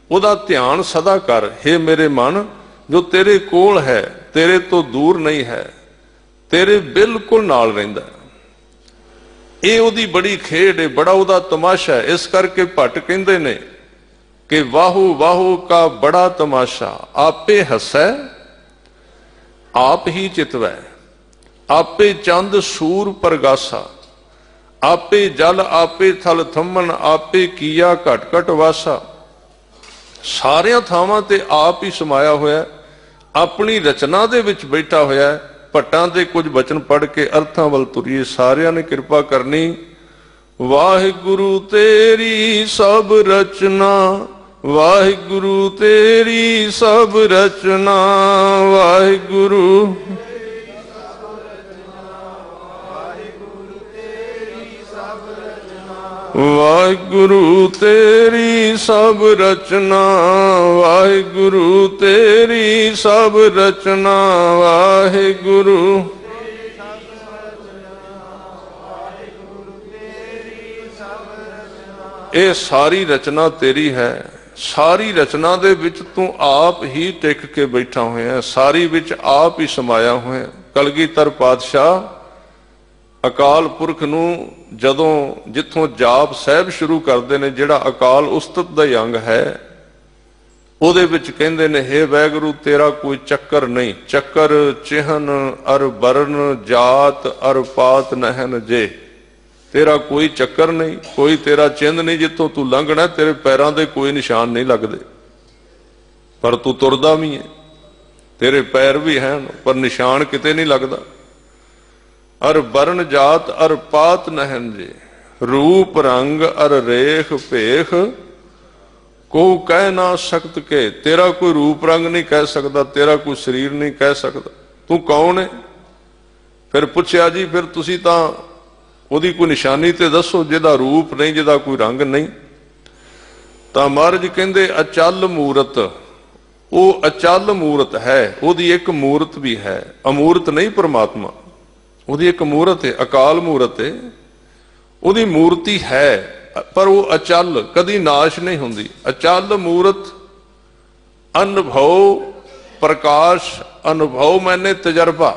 ਉਹਦਾ ਧਿਆਨ ਸਦਾ ਕਰ, ਹੇ ਮੇਰੇ ਮਨ, ਜੋ ਤੇਰੇ ਕੋਲ ਹੈ, ਤੇਰੇ ਤੋਂ ਦੂਰ ਨਹੀਂ ਹੈ, ਤੇਰੇ ਬਿਲਕੁਲ ਨਾਲ ਰਹਿੰਦਾ। ਇਹ ਉਹਦੀ ਬੜੀ ਖੇਡ ਹੈ, ਬੜਾ ਉਹਦਾ ਤਮਾਸ਼ਾ ਹੈ। ਇਸ ਕਰਕੇ ਭੱਟ ਕਹਿੰਦੇ ਨੇ ਕਿ ਵਾਹੂ ਵਾਹੂ ਕਾ ਬੜਾ ਤਮਾਸ਼ਾ, ਆਪੇ ਹੱਸੈ ਆਪ ਹੀ ਚਿਤਵੈ, ਆਪੇ ਚੰਦ ਸੂਰ ਪ੍ਰਗਾਸਾ, ਆਪੇ ਜਲ ਆਪੇ ਥਲ ਥੰਮਣ, ਆਪੇ ਕੀਆ ਘਟ ਘਟ ਵਾਸਾ। ਸਾਰਿਆਂ ਥਾਵਾਂ ਤੇ ਆਪ ਹੀ ਸਮਾਇਆ ਹੋਇਆ, ਆਪਣੀ ਰਚਨਾ ਦੇ ਵਿੱਚ ਬੈਠਾ ਹੋਇਆ। ਭੱਟਾਂ ਦੇ ਕੁਝ ਬਚਨ ਪੜ੍ਹ ਕੇ ਅਰਥਾਂ ਵੱਲ ਤੁਰੀਏ, ਸਾਰਿਆਂ ਨੇ ਕਿਰਪਾ ਕਰਨੀ। ਵਾਹਿਗੁਰੂ ਤੇਰੀ ਸਭ ਰਚਨਾ, ਵਾਹਿਗੁਰੂ ਤੇਰੀ ਸਭ ਰਚਨਾ, ਵਾਹਿਗੁਰੂ ਵਾਹਿਗੁਰੂ ਤੇਰੀ ਸਭ ਰਚਨਾ, ਵਾਹਿਗੁਰੂ ਤੇਰੀ ਸਭ ਰਚਨਾ, ਵਾਹਿਗੁਰੂ। ਇਹ ਸਾਰੀ ਰਚਨਾ ਤੇਰੀ ਹੈ, ਸਾਰੀ ਰਚਨਾ ਦੇ ਵਿੱਚ ਤੂੰ ਆਪ ਹੀ ਟਿਕ ਕੇ ਬੈਠਾ ਹੋਇਆ, ਸਾਰੀ ਵਿੱਚ ਆਪ ਹੀ ਸਮਾਇਆ ਹੋਇਆ। ਕਲਗੀਧਰ ਪਾਤਸ਼ਾਹ ਅਕਾਲ ਪੁਰਖ ਨੂੰ ਜਦੋਂ ਜਿੱਥੋਂ ਜਾਪ ਸਾਹਿਬ ਸ਼ੁਰੂ ਕਰਦੇ ਨੇ, ਜਿਹੜਾ ਅਕਾਲ ਉਸਤਤ ਦਾ ਅੰਗ ਹੈ, ਉਹਦੇ ਵਿੱਚ ਕਹਿੰਦੇ ਨੇ, ਹੇ ਵਾਹਿਗੁਰੂ ਤੇਰਾ ਕੋਈ ਚੱਕਰ ਨਹੀਂ, ਚੱਕਰ ਚਿਹਨ ਅਰ ਬਰਨ ਜਾਤ ਅਰ ਪਾਤ ਨਹਿਨ ਜੇ। ਤੇਰਾ ਕੋਈ ਚੱਕਰ ਨਹੀਂ, ਕੋਈ ਤੇਰਾ ਚਿੰਨ੍ਹ ਨਹੀਂ, ਜਿੱਥੋਂ ਤੂੰ ਲੰਘਣਾ ਤੇਰੇ ਪੈਰਾਂ ਦੇ ਕੋਈ ਨਿਸ਼ਾਨ ਨਹੀਂ ਲੱਗਦੇ, ਪਰ ਤੂੰ ਤੁਰਦਾ ਵੀ ਹੈ, ਤੇਰੇ ਪੈਰ ਵੀ ਹਨ ਪਰ ਨਿਸ਼ਾਨ ਕਿਤੇ ਨਹੀਂ ਲੱਗਦਾ। ਅਰ ਬਰਨ ਜਾਤ ਅਰ ਪਾਤ ਨਹਿਨ ਜੇ, ਰੂਪ ਰੰਗ ਅਰ ਰੇਖ ਭੇਖ, ਕੋ ਕਹਿ ਨਾ ਸਕਤ ਕੇ। ਤੇਰਾ ਕੋਈ ਰੂਪ ਰੰਗ ਨਹੀਂ ਕਹਿ ਸਕਦਾ, ਤੇਰਾ ਕੋਈ ਸਰੀਰ ਨਹੀਂ ਕਹਿ ਸਕਦਾ, ਤੂੰ ਕੌਣ ਹੈ? ਫਿਰ ਪੁੱਛਿਆ ਜੀ ਫਿਰ ਤੁਸੀਂ ਤਾਂ ਉਹਦੀ ਕੋਈ ਨਿਸ਼ਾਨੀ ਤੇ ਦੱਸੋ, ਜਿਹਦਾ ਰੂਪ ਨਹੀਂ, ਜਿਹਦਾ ਕੋਈ ਰੰਗ ਨਹੀਂ। ਤਾਂ ਮਹਾਰਾਜ ਕਹਿੰਦੇ ਅਚਲ ਮੂਰਤ, ਉਹ ਅਚਲ ਮੂਰਤ ਹੈ, ਉਹਦੀ ਇੱਕ ਮੂਰਤ ਵੀ ਹੈ, ਅਮੂਰਤ ਨਹੀਂ ਪਰਮਾਤਮਾ, ਉਹਦੀ ਇੱਕ ਮੂਰਤ ਹੈ, ਅਕਾਲ ਮੂਰਤ ਹੈ, ਉਹਦੀ ਮੂਰਤੀ ਹੈ, ਪਰ ਉਹ ਅਚਲ, ਕਦੀ ਨਾਸ਼ ਨਹੀਂ ਹੁੰਦੀ। ਅਚਲ ਮੂਰਤ ਅਨੁਭਵ ਪ੍ਰਕਾਸ਼, ਅਨੁਭਵ ਮੈਨੇ ਤਜਰਬਾ,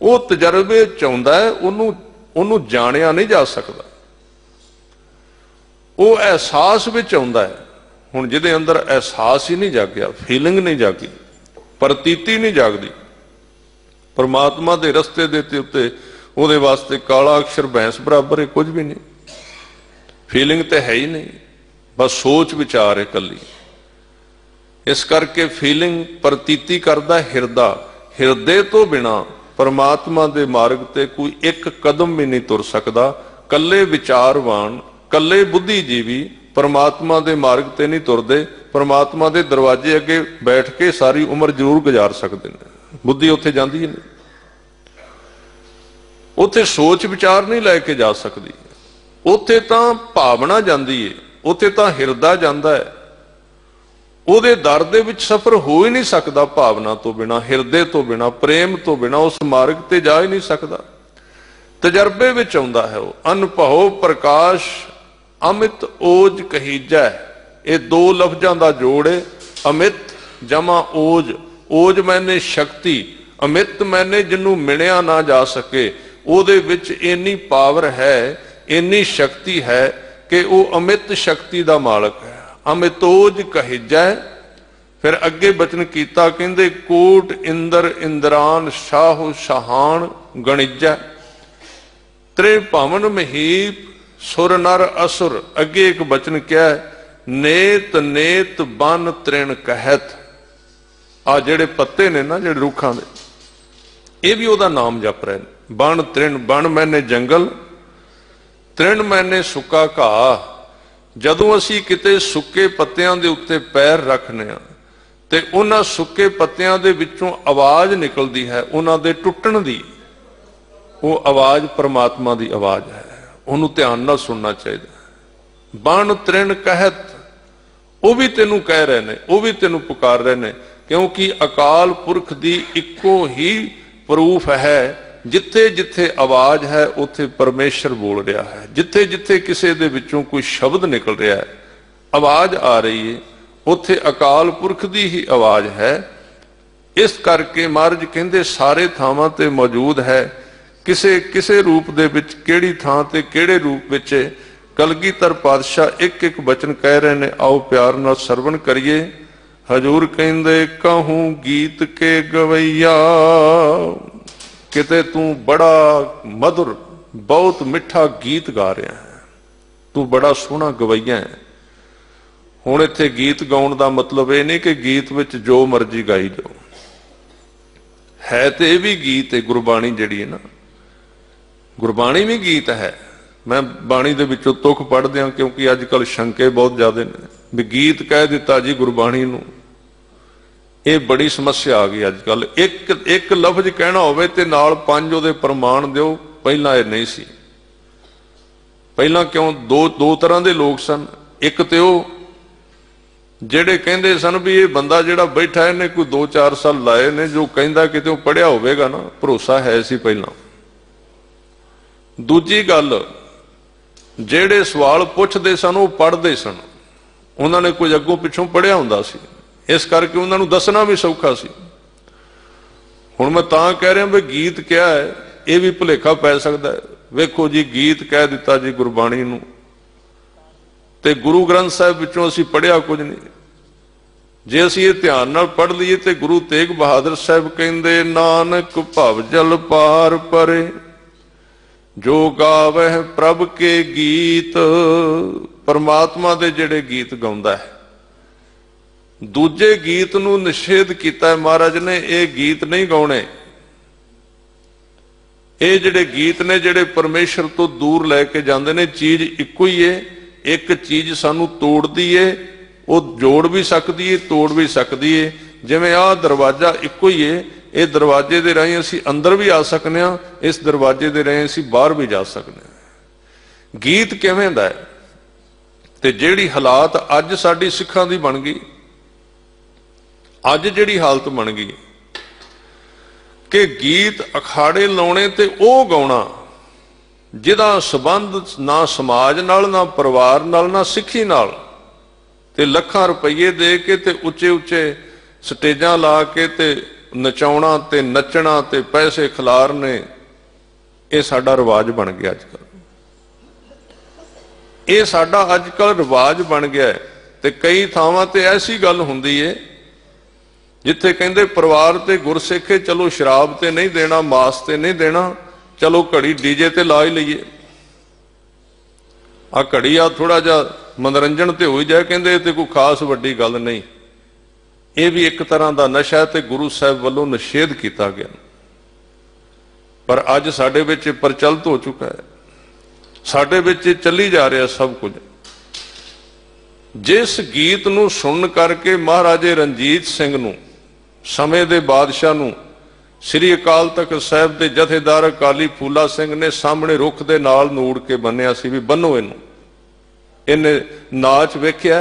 ਉਹ ਤਜਰਬੇ ਚ ਆਉਂਦਾ ਹੈ, ਉਹਨੂੰ ਜਾਣਿਆ ਨਹੀਂ ਜਾ ਸਕਦਾ, ਉਹ ਅਹਿਸਾਸ ਵਿੱਚ ਆਉਂਦਾ ਹੈ। ਹੁਣ ਜਿਹਦੇ ਅੰਦਰ ਅਹਿਸਾਸ ਹੀ ਨਹੀਂ ਜਾਗਿਆ, ਫੀਲਿੰਗ ਨਹੀਂ ਜਾਗੀ, ਪ੍ਰਤੀਤੀ ਨਹੀਂ ਜਾਗਦੀ, ਪਰਮਾਤਮਾ ਦੇ ਰਸਤੇ ਦੇ ਉੱਤੇ ਉਹਦੇ ਵਾਸਤੇ ਕਾਲਾ ਅਕਸ਼ਰ ਭੈਂਸ ਬਰਾਬਰ ਹੈ, ਕੁਝ ਵੀ ਨਹੀਂ, ਫੀਲਿੰਗ ਤੇ ਹੈ ਹੀ ਨਹੀਂ, ਬਸ ਸੋਚ ਵਿਚਾਰ ਹੈ ਇਕੱਲੀ। ਇਸ ਕਰਕੇ ਫੀਲਿੰਗ ਪ੍ਰਤੀਤੀ ਕਰਦਾ ਹਿਰਦਾ, ਹਿਰਦੇ ਤੋਂ ਬਿਨਾ परमात्मा दे मार्ग ते कोई एक कदम भी नहीं तुर सकदा। कल्ले विचारवान, कल्ले बुद्धिजीवी परमात्मा दे मार्ग ते नहीं तुरदे। परमात्मा दे दरवाजे अगे बैठ के सारी उम्र जरूर गुजार सकते हैं, बुद्धि उत्थे जांदी ही नहीं, उत्थे सोच विचार नहीं लैके जा सकती, उत्थे तां भावना जांदी है, उत्थे तां हिरदा जांदा है। ਉਹਦੇ ਦਰ ਦੇ ਵਿੱਚ ਸਫ਼ਰ ਹੋ ਹੀ ਨਹੀਂ ਸਕਦਾ ਭਾਵਨਾ ਤੋਂ ਬਿਨਾ, ਹਿਰਦੇ ਤੋਂ ਬਿਨਾ, ਪ੍ਰੇਮ ਤੋਂ ਬਿਨਾ ਉਸ ਮਾਰਗ ਤੇ ਜਾ ਹੀ ਨਹੀਂ ਸਕਦਾ। ਤਜਰਬੇ ਵਿੱਚ ਆਉਂਦਾ ਹੈ ਉਹ ਅਨੁਭਵ ਪ੍ਰਕਾਸ਼ ਅਮਿਤ ਓਜ ਕਹੀਜੈ। ਇਹ ਦੋ ਲਫ਼ਜ਼ਾਂ ਦਾ ਜੋੜ ਹੈ, ਅਮਿਤ ਜਮਾ ਓਜ। ਓਜ ਮੈਨੇ ਸ਼ਕਤੀ, ਅਮਿਤ ਮੈਨੇ ਜਿਹਨੂੰ ਮਿਣਿਆ ਨਾ ਜਾ ਸਕੇ। ਉਹਦੇ ਵਿੱਚ ਇੰਨੀ ਪਾਵਰ ਹੈ, ਇੰਨੀ ਸ਼ਕਤੀ ਹੈ ਕਿ ਉਹ ਅਮਿਤ ਸ਼ਕਤੀ ਦਾ ਮਾਲਕ ਹੈ। अमितोज कहिजै। फिर अगे बचन किया, कहते कोट इंदर इंदरान शाहो शाहान गणिजै। त्रिभवन महीप सुर नर असुर। अगे एक बचन क्या है, नेत नेत बन त्रिण कहत। आ जेड़े पत्ते ने ना जेड़े रुखां दे, ये भी ओदा नाम जप रहे हैं। बन त्रिण, बन मैंने जंगल, त्रिण मैंने सुक्का घाह। ਜਦੋਂ ਅਸੀਂ ਕਿਤੇ ਸੁੱਕੇ ਪੱਤਿਆਂ ਦੇ ਉੱਤੇ ਪੈਰ ਰੱਖਨੇ ਆ ਤੇ ਉਹਨਾਂ ਸੁੱਕੇ ਪੱਤਿਆਂ ਦੇ ਵਿੱਚੋਂ ਆਵਾਜ਼ ਨਿਕਲਦੀ ਹੈ ਉਹਨਾਂ ਦੇ ਟੁੱਟਣ ਦੀ, ਉਹ ਆਵਾਜ਼ ਪਰਮਾਤਮਾ ਦੀ ਆਵਾਜ਼ ਹੈ। ਉਹਨੂੰ ਧਿਆਨ ਨਾਲ ਸੁਣਨਾ ਚਾਹੀਦਾ। ਬਣ ਤ੍ਰਿਣ ਕਹਿਤ, ਉਹ ਵੀ ਤੈਨੂੰ ਕਹਿ ਰਹੇ ਨੇ, ਉਹ ਵੀ ਤੈਨੂੰ ਪੁਕਾਰ ਰਹੇ ਨੇ, ਕਿਉਂਕਿ ਅਕਾਲ ਪੁਰਖ ਦੀ ਇੱਕੋ ਹੀ ਪ੍ਰੂਫ ਹੈ। जिथे जिथे आवाज है उत्थे परमेश्वर बोल रहा है। जिथे जिथे किसी दे विचों कोई शब्द निकल रहा है, आवाज आ रही है, उत्थे अकाल पुरख की ही आवाज है। इस करके महाराज कहते सारे थावां ते मौजूद है। किसे किसे रूप दे विच किहड़ी थां ते किहड़े रूप विच। कलगीधर पातशाह एक एक बचन कह रहे ने, आओ प्यार नाल सरवण करिए। हजूर कहंदे कहूं गीत के गवैया, किते तू बड़ा मधुर बहुत मिठा गीत गा रहा है, तू बड़ा सोहना गवैया है। हुण इत्थे गीत गाउण दा मतलब ये नहीं कि गीत विच जो मर्जी गाई जाओ, है तो यह भी गीत है। गुरबाणी जिहड़ी है ना, गुरबाणी भी गीत है। मैं बाणी दे विचों तुख पढ़ दियां, क्योंकि अजकल शंके बहुत ज्यादा ने भी गीत कह दिता जी गुरबाणी नूं। ये बड़ी समस्या आ गई अजकल। एक एक लफ्ज कहना होवे ते नाल पंज उहदे प्रमाण दिओ। पहला ये नहीं सी। पहला क्यों दो तरह के लोग सन। एक तो वो जेड़े कहंदे सन भी ये बंदा जिहड़ा बैठा इहने कोई 2-4 साल लाए ने, जो कहंदा किते पढ़िया होवेगा ना, भरोसा है सी पहला। दूजी गल, जेड़े सवाल पुछदे सन वो पढ़दे सन, उन्होंने कुछ अगों पिछों पढ़िया हुंदा सी, इस करके उन्होंने दसना भी सौखा सी। हुण मैं तां कह रहा भी गीत क्या है, यह भी भुलेखा पै सकता है। वेखो जी, गीत कह दिता जी गुरबाणी नूं, ते गुरु ग्रंथ साहिब विचों असीं पढ़िया कुछ नहीं। जे असीं ये ध्यान नाल पढ़ लीए तो गुरु तेग बहादुर साहिब कहंदे, नानक भव जल पार परे जो गावह प्रभ के गीत। परमात्मा दे जिहड़े गीत गाउंदा है, दूजे गीत नूं निषेध किया है महाराज ने। ये गीत नहीं गाने, ये जिहड़े गीत ने जिहड़े परमेश्वर तो दूर लैके जांदे ने। चीज इक्को ही है, एक चीज सानू तोड़दी है, वो जोड़ भी सकती है, तोड़ भी सकती है। जिवें आ दरवाजा इक्को ही है, ये दरवाजे दे राहीं असीं अंदर भी आ सकने आ, इस दरवाजे दे राहीं असीं बाहर भी जा सकने आ। गीत किवें दा है ते जिहड़ी हालात अज साडी सिखां दी बन गई, अज जिहड़ी हालत बन गई कि गीत अखाड़े लाने ते ओह गाउणा जिहदा संबंध ना समाज नाल, ना परिवार नाल, ना सिੱਖੀ नाल, ते ਲੱਖਾਂ रुपये दे के ते उच्चे उच्चे स्टेजां ला के ते नचाउणा ते नचना ते पैसे खिलारने, ये साडा रिवाज बन गया अजकल। ये साडा अजकल रिवाज बन गया है। ते कई थावां ते ऐसी गल हुंदी है जिथे कहंदे परिवार ते गुरसिख है, चलो शराब ते नहीं देना, मास ते नहीं देना, चलो घड़ी डीजे ते ला ही लीए। आ घड़ी आ थोड़ा जा मनोरंजन तो हो ही जाए, कहंदे ते कोई खास वड्डी गल नहीं। ये भी एक तरह का नशा है, ते गुरु साहब वालों निषेध किया गया। पर अज साडे विच प्रचलित हो चुका है, साडे विच चली जा रहा सब कुछ। जिस गीत नूं सुन करके महाराजे रणजीत सिंह नूं, समय दे बादशाह नूं, श्री अकाल तख्त साहिब के जथेदार अकाली फूला सिंह ने सामने रुख दे नाल नूड़ के बन्निया सी भी बन्नो इनू, इन्हें नाच वेख्या,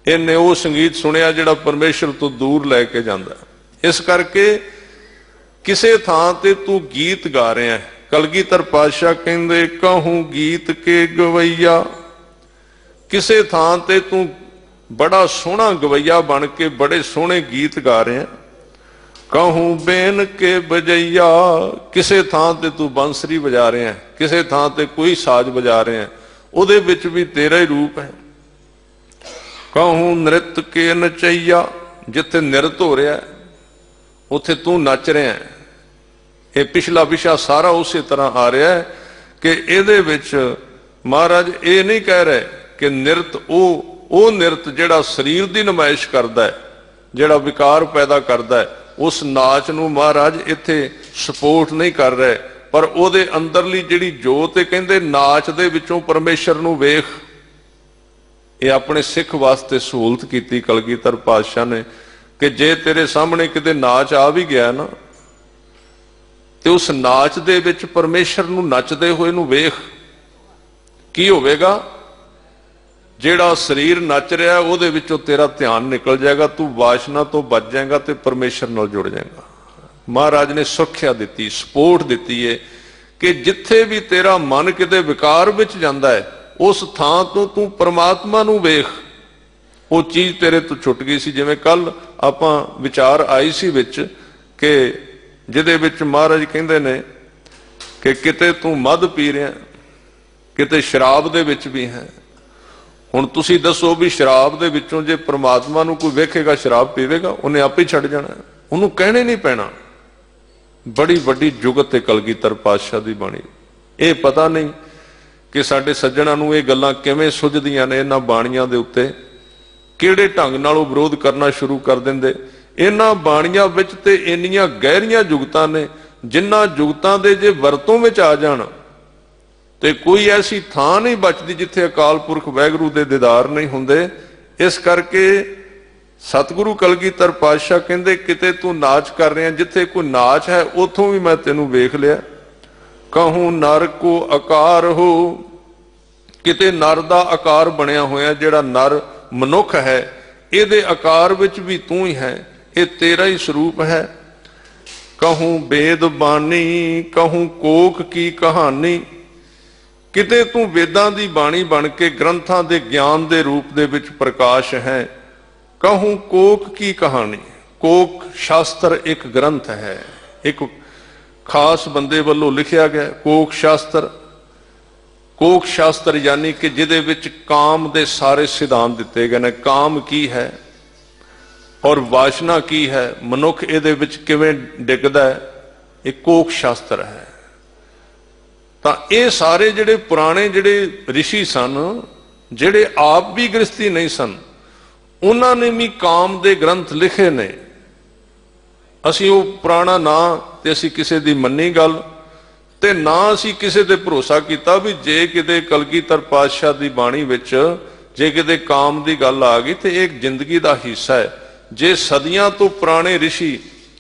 इन्हें वो संगीत सुनिया जिहड़ा परमेश्वर तो दूर लैके जांदा। इस करके किसे थां ते तू गीत गा रहा है। कलगीधर पातशाह कहंदे कहूं गीत के गवैया, किसे थां ते तू बड़ा सोहना गवैया बन के बड़े सोहने गीत गा रहे हैं। कहूं बेन के बजैया, किसे थां ते तू बांसुरी बजा रहे हैं, किसे थां ते कोई साज बजा रहे हैं, उहदे विच भी तेरा ही रूप है। कहूं नृत्य के नचैया, जिथे नृत्य हो रहा है उत्थे तू नच रहा है। ये पिछला विशा सारा उस तरह आ रहा है कि इहदे विच महाराज ये नहीं कह रहे कि नृत्य वो नृत्य जिहड़ा शरीर की नुमाइश करता है, जिहड़ा विकार पैदा करता है, उस नाच नूं महाराज इत्थे सपोर्ट नहीं कर रहे, पर उहदे अंदरली जिहड़ी जोत कहंदे नाच दे विचों परमेश्वर नूं वेख। ये अपने सिख वास्ते सहूलत कीती कलगीधर पातशाह ने कि जे तेरे सामने किते नाच आ भी गया ना, ते उस नाच दे विच परमेश्वर नूं नचदे होए नूं वेख। की होवेगा? जिहड़ा शरीर नच रहा है उहदे विचों तेरा ध्यान निकल जाएगा, तू वासना तो बच जाएगा ते परमेश्वर नाल जुड़ जाएगा। महाराज ने सुरक्षा दी, सपोर्ट दी है कि जिथे भी तेरा मन किते विकार विच जांदा है, उस थां तो तू परमात्मा नूं वेख। वो चीज तेरे तो छुट गई सी। जिवें कल आपां विचार आई सी विच कि जिहदे विच महाराज कहंदे ने कि किते तू मद पी रहा, किते शराब दे विच भी है। हुण तुसीं दसो भी शराब दे विचों जे परमात्मा नूं कोई वेखेगा शराब पीवेगा, उन्हें आपे ही छड्ड जाना, उन्होंने कहने नहीं पैना। बड़ी वड्डी जुगत है कलगीधर पातशाह दी बाणी। ये पता नहीं कि साडे सज्जणां नूं ये गल्लां किवें सुझदियां ने, इन्हां बाणीआं दे उत्ते किहड़े ढंग नाल वो विरोध करना शुरू कर दिंदे। इन्हां बाणीआं विच ते इन्नियां गहरीआं जुगतां ने, जिन्हां जुगतां दे जे वरतों विच आ जाण ते कोई ऐसी थां नहीं बचती जिथे अकाल पुरख वाहिगुरू दे दीदार नहीं हुंदे। इस करके सतगुरु कलगीधर पातशाह कहंदे किते तू नाच कर रहा, जिथे कोई नाच है उथों भी मैं तेनू वेख लिया। कहूं नर को आकार हो, किते नर दा आकार बनया होया, जिहड़ा नर मनुख है इहदे आकार विच भी तू ही है, ये तेरा ही स्वरूप है। कहूं वेद बानी, कहूं कोक की कहानी, किते तू वेदां दी बाणी बन के ग्रंथां दे ज्ञान दे रूप दे विच प्रकाश है। कहूं कोक की कहानी, कोक शास्त्र एक ग्रंथ है, एक खास बंदे वालों लिखिया गया कोक शास्त्र। कोक शास्त्र यानी कि जिहदे विच काम दे सारे सिद्धांत दिते गए ने। काम की है और वासना की है, मनुख इहदे विच किवें डिगदा है, एक कोक शास्त्र है। तां ये सारे जिहड़े पुराने जिहड़े ऋषि सन, जिहड़े आप भी गृहस्थी नहीं सन, उन्होंने भी काम दे ग्रंथ लिखे ने। असी वो पुराना ना ते असी किसी दी मन्नी गल ते ना असी किसी दे भरोसा किया भी जे किते कलगीधर पातशाह दी बाणी विच जे किते काम दी गल आ गई तो एक जिंदगी दा हिस्सा है। जे सदियां तो पुराने ऋषि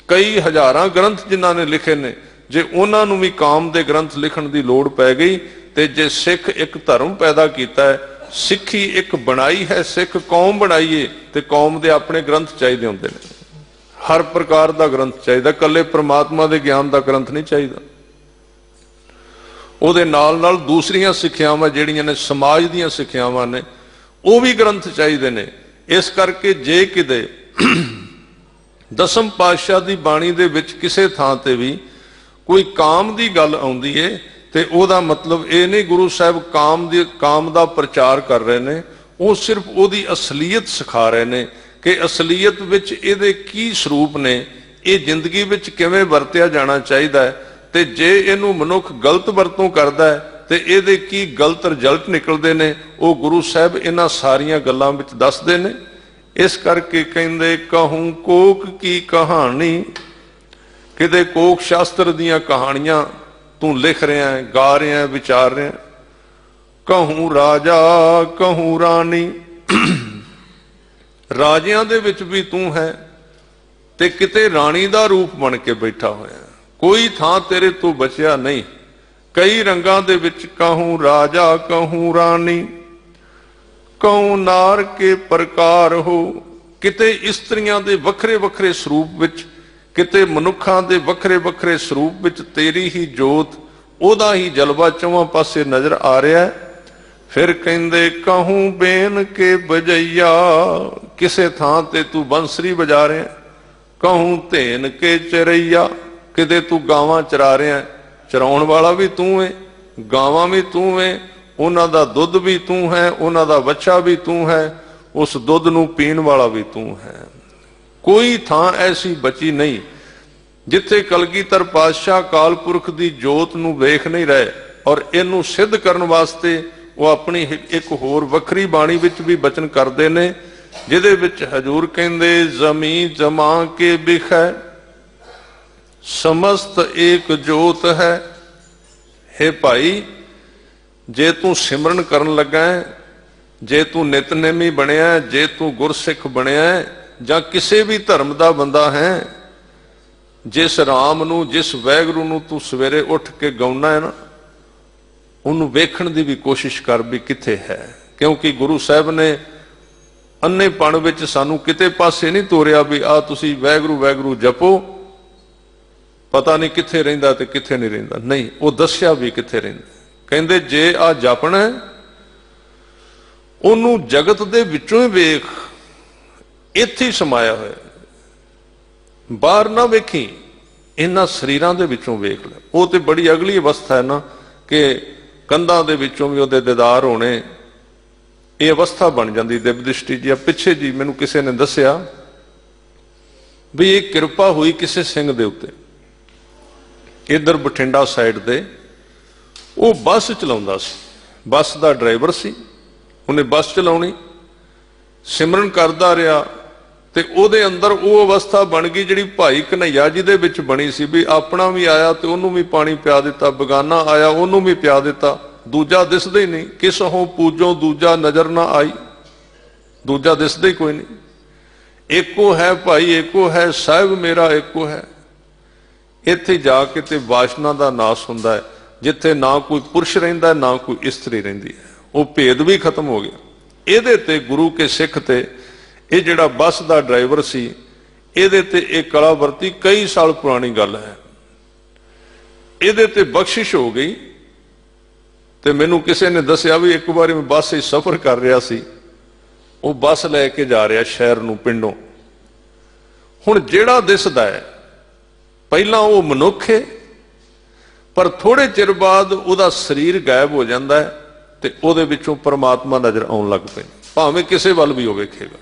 कई हजारां ग्रंथ जिन्हां ने लिखे ने, जे उन्होंने भी काम दे ग्रंथ लिखण दी लोड़ पै गई ते जे सिख एक धर्म पैदा किया है, सिखी एक बनाई है, सिख कौम बनाईए ते कौम दे अपने ग्रंथ चाहिए होंदे ने। हर प्रकार का ग्रंथ चाहिए, कल्ले परमात्मा दे ज्ञान का ग्रंथ नहीं चाहिए। उहदे नाल नाल दूसरियां सिक्ख्यावां जिहड़ियां ने समाज दीयां सिक्ख्यावां ने वो भी ग्रंथ चाहिए ने। इस करके जे किते दसम पातशाह की बाणी दे विच किसे थां ते भी कोई काम की गल आउंदी है ते ओहदा मतलब ये नहीं गुरु साहब काम दा प्रचार कर रहे ने, वो सिर्फ ओहदी असलीयत सिखा रहे ने कि असलीयत विच इहदे की स्वरूप ने, ये जिंदगी विच किवें वरतिया जाना चाहिए है, ते जे इहनूं मनुख गलत वरतों करदा है ते इहदे की गलत रिजल्ट निकलदे ने, वो गुरु साहब इन्हां सारियां गल्लां विच दसदे ने। इस करके कहंदे कहूं कोक की कहानी, किते कोक शास्त्र दीयां कहानियां तू लिख रहा है, गा रहा है, विचार रहा है। कहूं राजा कहूं रानी, राजियां दे विच भी तू है ते किते रानी दा रूप बन के बैठा होया, कोई थां तेरे तो बचिया नहीं। कई रंगां दे विच कहूं राजा कहूं रानी, कहूं नार के प्रकार हो, किते इस्त्रियां दे वखरे वखरे स्वरूप विच, किते मनुखां दे वखरे वखरे स्वरूप विच तेरी ही जोत, ओदा ही जलवा चौहां पासे नजर आ रहा है। फिर कहंदे कहूं बेन के बजैया, किसे थां ते तू बंसरी बजा रहा है। कहूं धेन के चरैया, किते तू गावां चरा रहा है, चराउण वाला भी तू है, गावां भी तू है, उन्हां दा दुध भी तू है, उन्हां दा बच्चा भी तू है, उस दुध नूं पीण वाला भी तू है। कोई थां ऐसी बची नहीं जिथे कलगीधर पातशाह काल पुरख दी जोत नूं वेख नहीं रहे। और इनू सिद्ध करन वास्ते वो अपनी एक होर वखरी बाणी विच भी बचन करते ने, जिहदे विच हजूर कहंदे जमी जमा के बिखै समस्त एक जोत है। हे भाई, जे तू सिमरन करन लगा है, जे तू नितनेमी बनिया है, जे तू गुरसिख बनिया है, जां किसी भी धर्म का बंदा है, जिस राम नू जिस वैगुरू नू तू सवेरे उठ के गाउना है ना, उन्होंने वेखण की भी कोशिश कर भी किथे है। क्योंकि गुरु साहब ने अन्नेपण विच सानू किते पासे नहीं तोरिया भी आ तुसी वैगुरू वैगुरू जपो, पता नहीं किथे रहिंदा ते किथे नहीं रहिंदा। नहीं, वो दस्या भी किथे रहिंदा। कहंदे जे आ जपना है, ओनू जगत दे विचों ही वेख, इत्थे ही समाया होया, बाहर ना वेखी, इन्हां शरीरां दे विचों वेख ले। वो तो बड़ी अगली अवस्था है ना कि कंधां दे विचों भी उहदे दीदार होने, ये अवस्था बन जाती दिव्य दृष्टि जी। पिछे जी मैनू किसी ने दसिया भी ये कृपा हुई किसी सिंह दे उत्ते, इधर बठिंडा साइड ते, वो बस चलाउंदा सी, बस का ड्राइवर सी, उन्हें बस चलाउणी, सिमरन करदा रहा ते ओदे अंदर वो अवस्था बन गई जिहड़ी भाई कन्हैया जी दे विच बनी सी भी अपना भी आया तो उन्होंने भी पानी पिया दिता, बगाना आया उन्होंने भी पिया दिता, दूजा दिसदा ही नहीं। किस हो पूजो दूजा नजर ना आई, दूजा दिसदा ही कोई नहीं। एको है भाई एको है, साहिब मेरा एको है। इत्थे जाके ते वासना का नाश हुंदा है, जिथे ना कोई पुरुष रहिंदा ना कोई इस्त्री रहिंदी है, वो भेद भी खत्म हो गया। इहदे ते गुरु के सिख ते ये जिहड़ा बस का ड्राइवर सी, इहदे ते एक कला वरती, कई साल पुरानी गल है। इहदे ते बख्शिश हो गई ते मैनू किसी ने दसिया भी एक बार मैं बस सफर कर रहा सी, वो बस लैके जा रहा शहर नूं पिंडों। हुण जिहड़ा दिसदा है पहला वो मनुख है, पर थोड़े चिर बाद उहदा शरीर गायब हो जाता है ते उहदे विचों परमात्मा नजर आउण लग पैंदा, भावें किसे वल भी हो वेखेगा।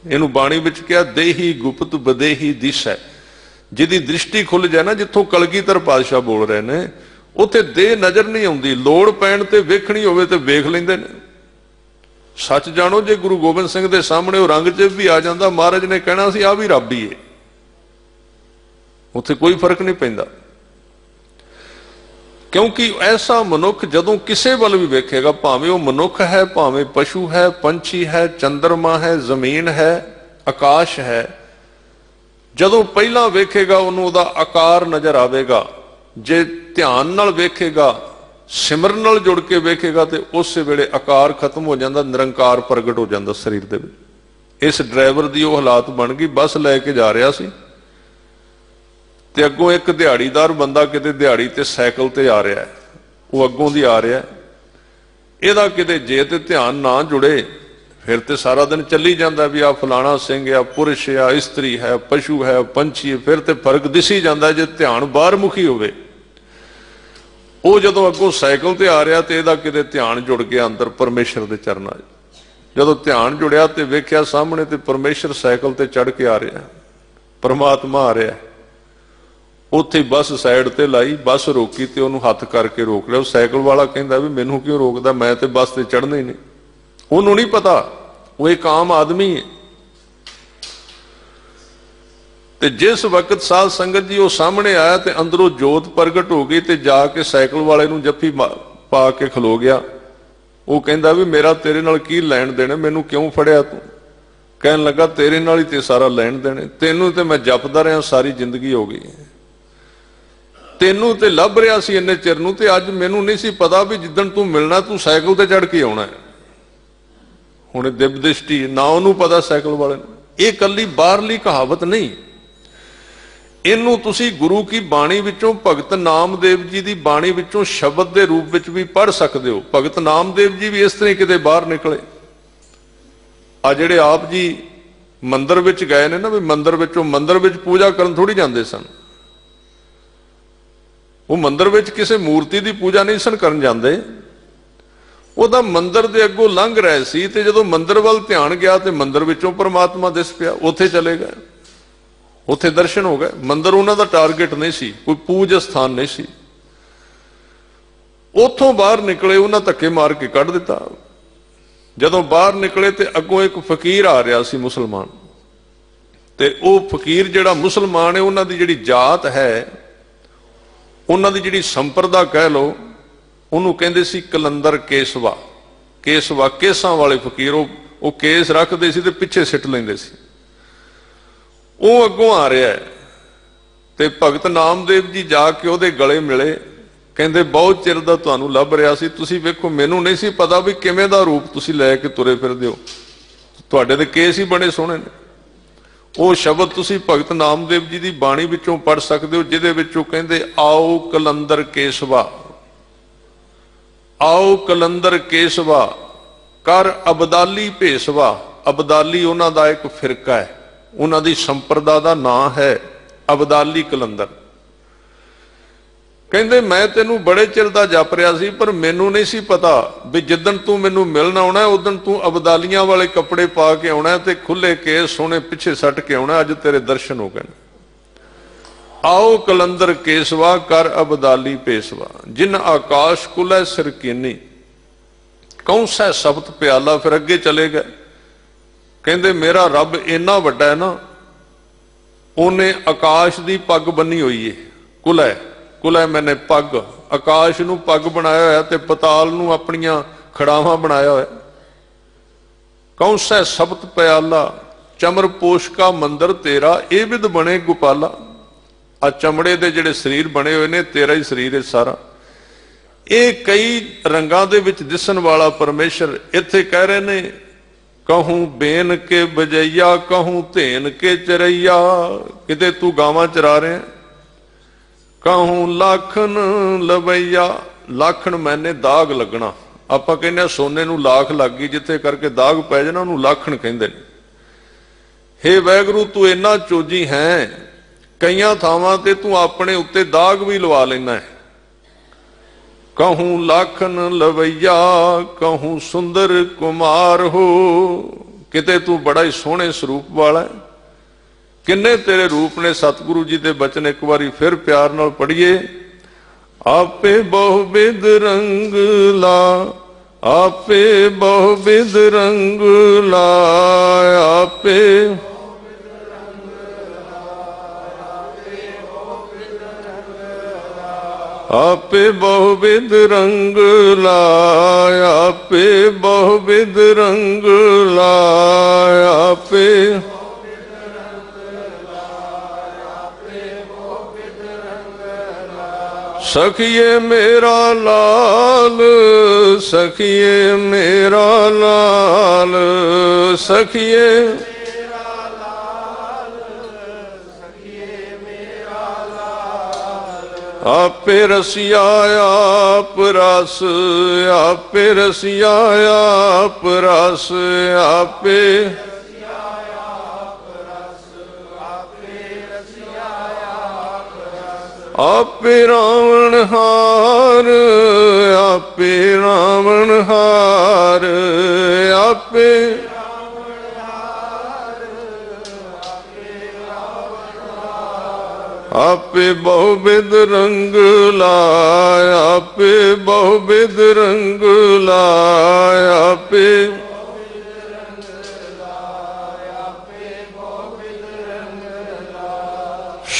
इनू बाणी विच कहा देही गुप्त बदेही दिश है, जिहदी दृष्टि खुल जाए ना, जिथों कलगीधर पातशाह बोल रहे ने, उत्थे देह नजर नहीं आउंदी, लोड़ पैण ते वेखणी होवे ते वेख लैंदे ने। सच जानो, जे गुरु गोबिंद सिंह दे सामने वो रंग च भी आ जांदा, महाराज ने कहना सी आ भी रब ही है, उत्थे कोई फर्क नहीं पैंदा। क्योंकि ऐसा मनुख जदों किसे वल भी वेखेगा, भावें वो मनुख है, भावें पशु है, पंछी है, चंद्रमा है, जमीन है, आकाश है, जदों पहला वेखेगा उन्होंने उहदा आकार नजर आवेगा। जे ध्यान नाल वेखेगा, सिमरन नाल जुड़ के वेखेगा, तो उस वेले आकार खत्म हो जाता, निरंकार प्रगट हो जाता शरीर दे विच। इस ड्राइवर की वो हालात बन गई, बस लैके जा रहा सी ते अगों एक दिहाड़ीदार बंदा किते दिहाड़ी ते साइकिल ते आ रहा है, वो अगों दी आ रहा है, इहदा किते जे ते ध्यान ना जुड़े फिर ते सारा दिन चली जाता भी आ फलाना सिंह आ, पुरुष आ, इस्त्री है, पशु है, पंछी है, फिर ते फर्क दिसी जाता जे ध्यान बाहर मुखी होवे। वो जदों अगों साइकिल ते आ रहा तो इहदा किते ध्यान जुड़ गया अंदर परमेश्वर दे चरनां 'च। जदों ध्यान जुड़िया तो वेख्या सामने ते परमेश्वर साइकिल ते चढ़ के आ रहा, परमात्मा आ रहा है। उत्थे बस साइड ते लाई, बस रोकी ते उन्होंने हथ करके रोक लिया। साइकिल वाला कहता भी मैनू क्यों रोकदा, मैं तो बस ते चढ़ना ही नहीं। उन्होंने नहीं पता वो एक आम आदमी है। ਤੇ ਜਿਸ ਵਕਤ ਸਾਧ ਸੰਗਤ ਜੀ ਉਹ ਸਾਹਮਣੇ ਆਇਆ ਤੇ ਅੰਦਰੋਂ ਜੋਤ ਪ੍ਰਗਟ ਹੋ ਗਈ ਤੇ ਜਾ ਕੇ ਸਾਈਕਲ ਵਾਲੇ ਨੂੰ ਜੱਫੀ ਪਾ ਕੇ ਖਲੋ ਗਿਆ। ਉਹ ਕਹਿੰਦਾ ਵੀ ਮੇਰਾ ਤੇਰੇ ਨਾਲ ਕੀ ਲੈਣ ਦੇਣਾ, ਮੈਨੂੰ ਕਿਉਂ ਫੜਿਆ ਤੂੰ? ਕਹਿਣ ਲੱਗਾ ਤੇਰੇ ਨਾਲ ਹੀ ਤੇ ਸਾਰਾ ਲੈਣ ਦੇਣੇ, ਤੈਨੂੰ ਤੇ ਮੈਂ ਜਪਦਾ ਰਿਹਾ ਸਾਰੀ ਜ਼ਿੰਦਗੀ ਹੋ ਗਈ, ਤੈਨੂੰ ਤੇ ਲੱਭ ਰਿਹਾ ਸੀ ਇੰਨੇ ਚਿਰ ਨੂੰ, ਤੇ ਅੱਜ ਮੈਨੂੰ ਨਹੀਂ ਸੀ ਪਤਾ ਵੀ ਜਿੱਦਣ ਤੂੰ ਮਿਲਣਾ ਤੂੰ ਸਾਈਕਲ ਤੇ ਚੜ੍ਹ ਕੇ ਆਉਣਾ ਹੈ। ਹੁਣ ਦਿਵ ਦ੍ਰਿਸ਼ਟੀ ਨਾ ਉਹਨੂੰ ਪਤਾ ਸਾਈਕਲ ਵਾਲੇ ਨੂੰ। ਇਹ ਕੱਲੀ ਬਾਹਰਲੀ ਕਹਾਵਤ ਨਹੀਂ, ਇਹਨੂੰ ਤੁਸੀਂ ਗੁਰੂ ਕੀ ਬਾਣੀ ਵਿੱਚੋਂ, ਭਗਤ ਨਾਮਦੇਵ ਜੀ ਦੀ ਬਾਣੀ ਵਿੱਚੋਂ ਸ਼ਬਦ ਦੇ ਰੂਪ ਵਿੱਚ ਵੀ ਪੜ੍ਹ ਸਕਦੇ ਹੋ। ਭਗਤ ਨਾਮਦੇਵ ਜੀ ਵੀ ਇਸ ਤਰ੍ਹਾਂ ਕਿਤੇ ਬਾਹਰ ਨਿਕਲੇ। ਆ ਜਿਹੜੇ ਆਪ ਜੀ ਮੰਦਿਰ ਵਿੱਚ ਗਏ ਨੇ ਨਾ, ਵੀ ਮੰਦਿਰ ਵਿੱਚ ਪੂਜਾ ਕਰਨ ਥੋੜੀ ਜਾਂਦੇ ਸਨ। ਉਹ ਮੰਦਿਰ ਵਿੱਚ ਕਿਸੇ ਮੂਰਤੀ ਦੀ ਪੂਜਾ ਨਹੀਂ ਸਨ ਕਰਨ ਜਾਂਦੇ, ਉਹਦਾ ਮੰਦਿਰ ਦੇ ਅੱਗੋਂ ਲੰਘ ਰਹੇ ਸੀ ਤੇ ਜਦੋਂ ਮੰਦਿਰ ਵੱਲ ਧਿਆਨ ਗਿਆ ਤੇ ਮੰਦਿਰ ਵਿੱਚੋਂ ਪਰਮਾਤਮਾ ਦਿਸ ਪਿਆ, ਉੱਥੇ ਚਲੇ ਗਏ, ਉੱਥੇ ਦਰਸ਼ਨ ਹੋ ਗਏ। ਮੰਦਿਰ ਉਹਨਾਂ ਦਾ ਟਾਰਗੇਟ ਨਹੀਂ ਸੀ, ਕੋਈ ਪੂਜ ਸਥਾਨ ਨਹੀਂ ਸੀ। ਉੱਥੋਂ ਬਾਹਰ ਨਿਕਲੇ, ਉਹਨਾਂ ਧੱਕੇ ਮਾਰ ਕੇ ਕੱਢ ਦਿੱਤਾ। ਜਦੋਂ ਬਾਹਰ ਨਿਕਲੇ ਤੇ ਅੱਗੋਂ ਇੱਕ ਫਕੀਰ ਆ ਰਿਹਾ ਸੀ ਮੁਸਲਮਾਨ, ਤੇ ਉਹ ਫਕੀਰ ਜਿਹੜਾ ਮੁਸਲਮਾਨ ਹੈ ਉਹਨਾਂ ਦੀ ਜਿਹੜੀ ਜਾਤ ਹੈ, ਉਹਨਾਂ ਦੀ ਜਿਹੜੀ ਸੰਪਰਦਾ ਕਹਿ ਲਓ, ਉਹਨੂੰ ਕਹਿੰਦੇ ਸੀ ਕਲੰਦਰ ਕੇਸਵਾ। ਕੇਸਵਾ ਕੇਸਾਂ ਵਾਲੇ ਫਕੀਰ, ਉਹ ਕੇਸ ਰੱਖਦੇ ਸੀ ਤੇ ਪਿੱਛੇ ਸਿੱਟ ਲੈਂਦੇ ਸੀ। ਉਹ ਅੱਗੋਂ ਆ ਰਿਹਾ ਹੈ ਤੇ ਭਗਤ ਨਾਮਦੇਵ ਜੀ ਜਾ ਕੇ ਉਹਦੇ ਗਲੇ ਮਿਲੇ। ਕਹਿੰਦੇ ਬਹੁਤ ਚਿਰ ਦਾ ਤੁਹਾਨੂੰ ਲੱਭ ਰਿਹਾ ਸੀ, ਤੁਸੀਂ ਵੇਖੋ ਮੈਨੂੰ ਨਹੀਂ ਸੀ ਪਤਾ ਵੀ ਕਿਵੇਂ ਦਾ ਰੂਪ ਤੁਸੀਂ ਲੈ ਕੇ ਤੁਰੇ ਫਿਰਦੇ ਹੋ, ਤੁਹਾਡੇ ਦੇ ਕੇਸ ਹੀ ਬੜੇ ਸੋਹਣੇ ਨੇ। ਉਹ ਸ਼ਬਦ ਤੁਸੀਂ ਭਗਤ ਨਾਮਦੇਵ ਜੀ ਦੀ ਬਾਣੀ ਵਿੱਚੋਂ ਪੜ੍ਹ ਸਕਦੇ ਹੋ, ਜਿਹਦੇ ਵਿੱਚ ਉਹ ਕਹਿੰਦੇ ਆਓ ਕਲੰਦਰ ਕੇਸਵਾ, ਆਓ ਕਲੰਦਰ ਕੇਸਵਾ ਕਰ ਅਬਦਾਲੀ ਭੇਸਵਾ। ਅਬਦਾਲੀ ਉਹਨਾਂ ਦਾ ਇੱਕ ਫਿਰਕਾ ਹੈ, ਉਹਨਾਂ ਦੀ ਸੰਪਰਦਾ ਦਾ ਨਾਂ ਹੈ ਅਬਦਾਲੀ ਕਲੰਦਰ। ਕਹਿੰਦੇ ਮੈਂ ਤੈਨੂੰ ਬੜੇ ਚਿਰ ਦਾ ਜਪ ਰਿਹਾ ਸੀ, ਪਰ ਮੈਨੂੰ ਨਹੀਂ ਸੀ ਪਤਾ ਵੀ ਜਿੱਦਣ ਤੂੰ ਮੈਨੂੰ ਮਿਲਣ ਆਉਣਾ ਉਦਣ ਤੂੰ ਅਬਦਾਲੀਆਂ ਵਾਲੇ ਕੱਪੜੇ ਪਾ ਕੇ ਆਉਣਾ ਤੇ ਖੁੱਲੇ ਕੇਸ ਸੋਹਣੇ ਪਿੱਛੇ ਸੱਟ ਕੇ ਆਉਣਾ। ਅੱਜ ਤੇਰੇ ਦਰਸ਼ਨ ਹੋ ਗਏ। ਆਓ ਕਲੰਦਰ ਕੇਸਵਾ ਕਰ ਅਬਦਾਲੀ ਭੇਸਵਾ, ਜਿਨ ਆਕਾਸ਼ ਕੁਲੈ ਸਿਰਕੀਨੀ ਕੌਂਸੈ ਸਬਤ ਪਿਆਲਾ। ਫਿਰ ਅੱਗੇ ਚਲੇ ਗਏ। ਕਹਿੰਦੇ ਮੇਰਾ ਰੱਬ ਇੰਨਾ ਵੱਡਾ ਹੈ ਨਾ, ਉਹਨੇ ਆਕਾਸ਼ ਦੀ ਪੱਗ ਬੰਨੀ ਹੋਈ ਏ। ਕੁਲੈ, ਕੁਲੈ ਮੈਨੇ ਪੱਗ, ਆਕਾਸ਼ ਨੂੰ ਪੱਗ ਬਣਾਇਆ ਹੋਇਆ ਤੇ ਪਤਾਲ ਨੂੰ ਆਪਣੀਆਂ ਖੜਾਵਾਂ ਬਣਾਇਆ ਹੋਇਆ। ਕੌਂਸੈ ਸਬਤ ਪਿਆਲਾ ਚਮਰ ਪੋਸ਼ਕਾ ਮੰਦਰ ਤੇਰਾ, ਇਹ ਵਿਦ ਬਣੇ ਗੋਪਾਲਾ। ਆ ਚਮੜੇ ਦੇ ਜਿਹੜੇ ਸਰੀਰ ਬਣੇ ਹੋਏ ਨੇ, ਤੇਰਾ ਹੀ ਸਰੀਰ ਹੈ ਸਾਰਾ। ਇਹ ਕਈ ਰੰਗਾਂ ਦੇ ਵਿੱਚ ਦਿਸਣ ਵਾਲਾ ਪਰਮੇਸ਼ਰ ਇੱਥੇ ਕਹਿ ਰਹੇ ਨੇ, ਕਹੂੰ ਬੇਨ ਕੇ ਬਜਈਆ, ਕਹੂੰ ਧੇਨ ਕੇ ਚਰਈਆ। ਕਿਤੇ ਤੂੰ ਗਾਵਾਂ ਚਰਾ ਰਿਹਾ, ਕਹੂੰ ਲਾਖਨ ਲਵਈਆ। ਲਾਖਣ ਮੈਨੇ ਦਾਗ ਲੱਗਣਾ, ਆਪਾਂ ਕਹਿੰਦੇ ਆ ਸੋਨੇ ਨੂੰ ਲਾਖ ਲੱਗ ਗਈ, ਜਿੱਥੇ ਕਰਕੇ ਦਾਗ ਪੈ ਜਾਣਾ ਉਹਨੂੰ ਲਾਖਣ ਕਹਿੰਦੇ ਨੇ। ਹੇ ਵਾਹਿਗੁਰੂ ਤੂੰ ਇੰਨਾ ਚੋਜੀ ਹੈ, ਕਈਆਂ ਥਾਵਾਂ ਤੇ ਤੂੰ ਆਪਣੇ ਉੱਤੇ ਦਾਗ ਵੀ ਲਵਾ ਲੈਣਾ ਹੈ। ਕਹੂੰ ਲਾਖਨ ਲਵਈਆ, ਕਹੂੰ ਸੁੰਦਰ ਕੁਮਾਰ ਹੋ। ਕਿਤੇ ਤੂੰ ਬੜਾ ਹੀ ਸੋਹਣੇ ਸਰੂਪ ਵਾਲਾ ਹੈ। ਕਿੰਨੇ ਤੇਰੇ ਰੂਪ ਨੇ। ਸਤਿਗੁਰੂ ਜੀ ਦੇ ਬਚਨ ਇੱਕ ਵਾਰੀ ਫਿਰ ਪਿਆਰ ਨਾਲ ਪੜ੍ਹੀਏ। ਆਪੇ ਬਹੁ ਬਿਦ ਰੰਗ ਲਾ, ਆਪੇ ਬਹੁ ਬਿਦ ਰੰਗ ਲਾ, ਆਪੇ ਆਪੇ ਬਹੁ ਬਿਦ ਰੰਗ ਲਾਇਆ, ਆਪੇ ਬਹੁ ਬਿਦ ਰੰਗ ਲਾਇਆ, ਆਪੇ ਸਖੀਏ ਮੇਰਾ ਲਾਲ, ਸਖੀਏ ਮੇਰਾ ਲਾਲ, ਸਖੀਏ ਆਪੇ ਰਸੀਆ ਆਪ ਰਸ, ਆਪੇ ਰਸੀਆ ਆਪ ਰਸ, ਆਪੇ ਆਪੇ ਰਾਵਣ ਹਾਰ, ਆਪੇ ਰਾਵਣ ਹਾਰ, ਆਪੇ ਆਪੇ ਬਹੁ ਬਿਦ ਰੰਗ ਲਾਇਆ, ਆਪੇ ਬਹੁ ਬਿਦ ਰੰਗ ਲਾਇਆ, ਆਪੇ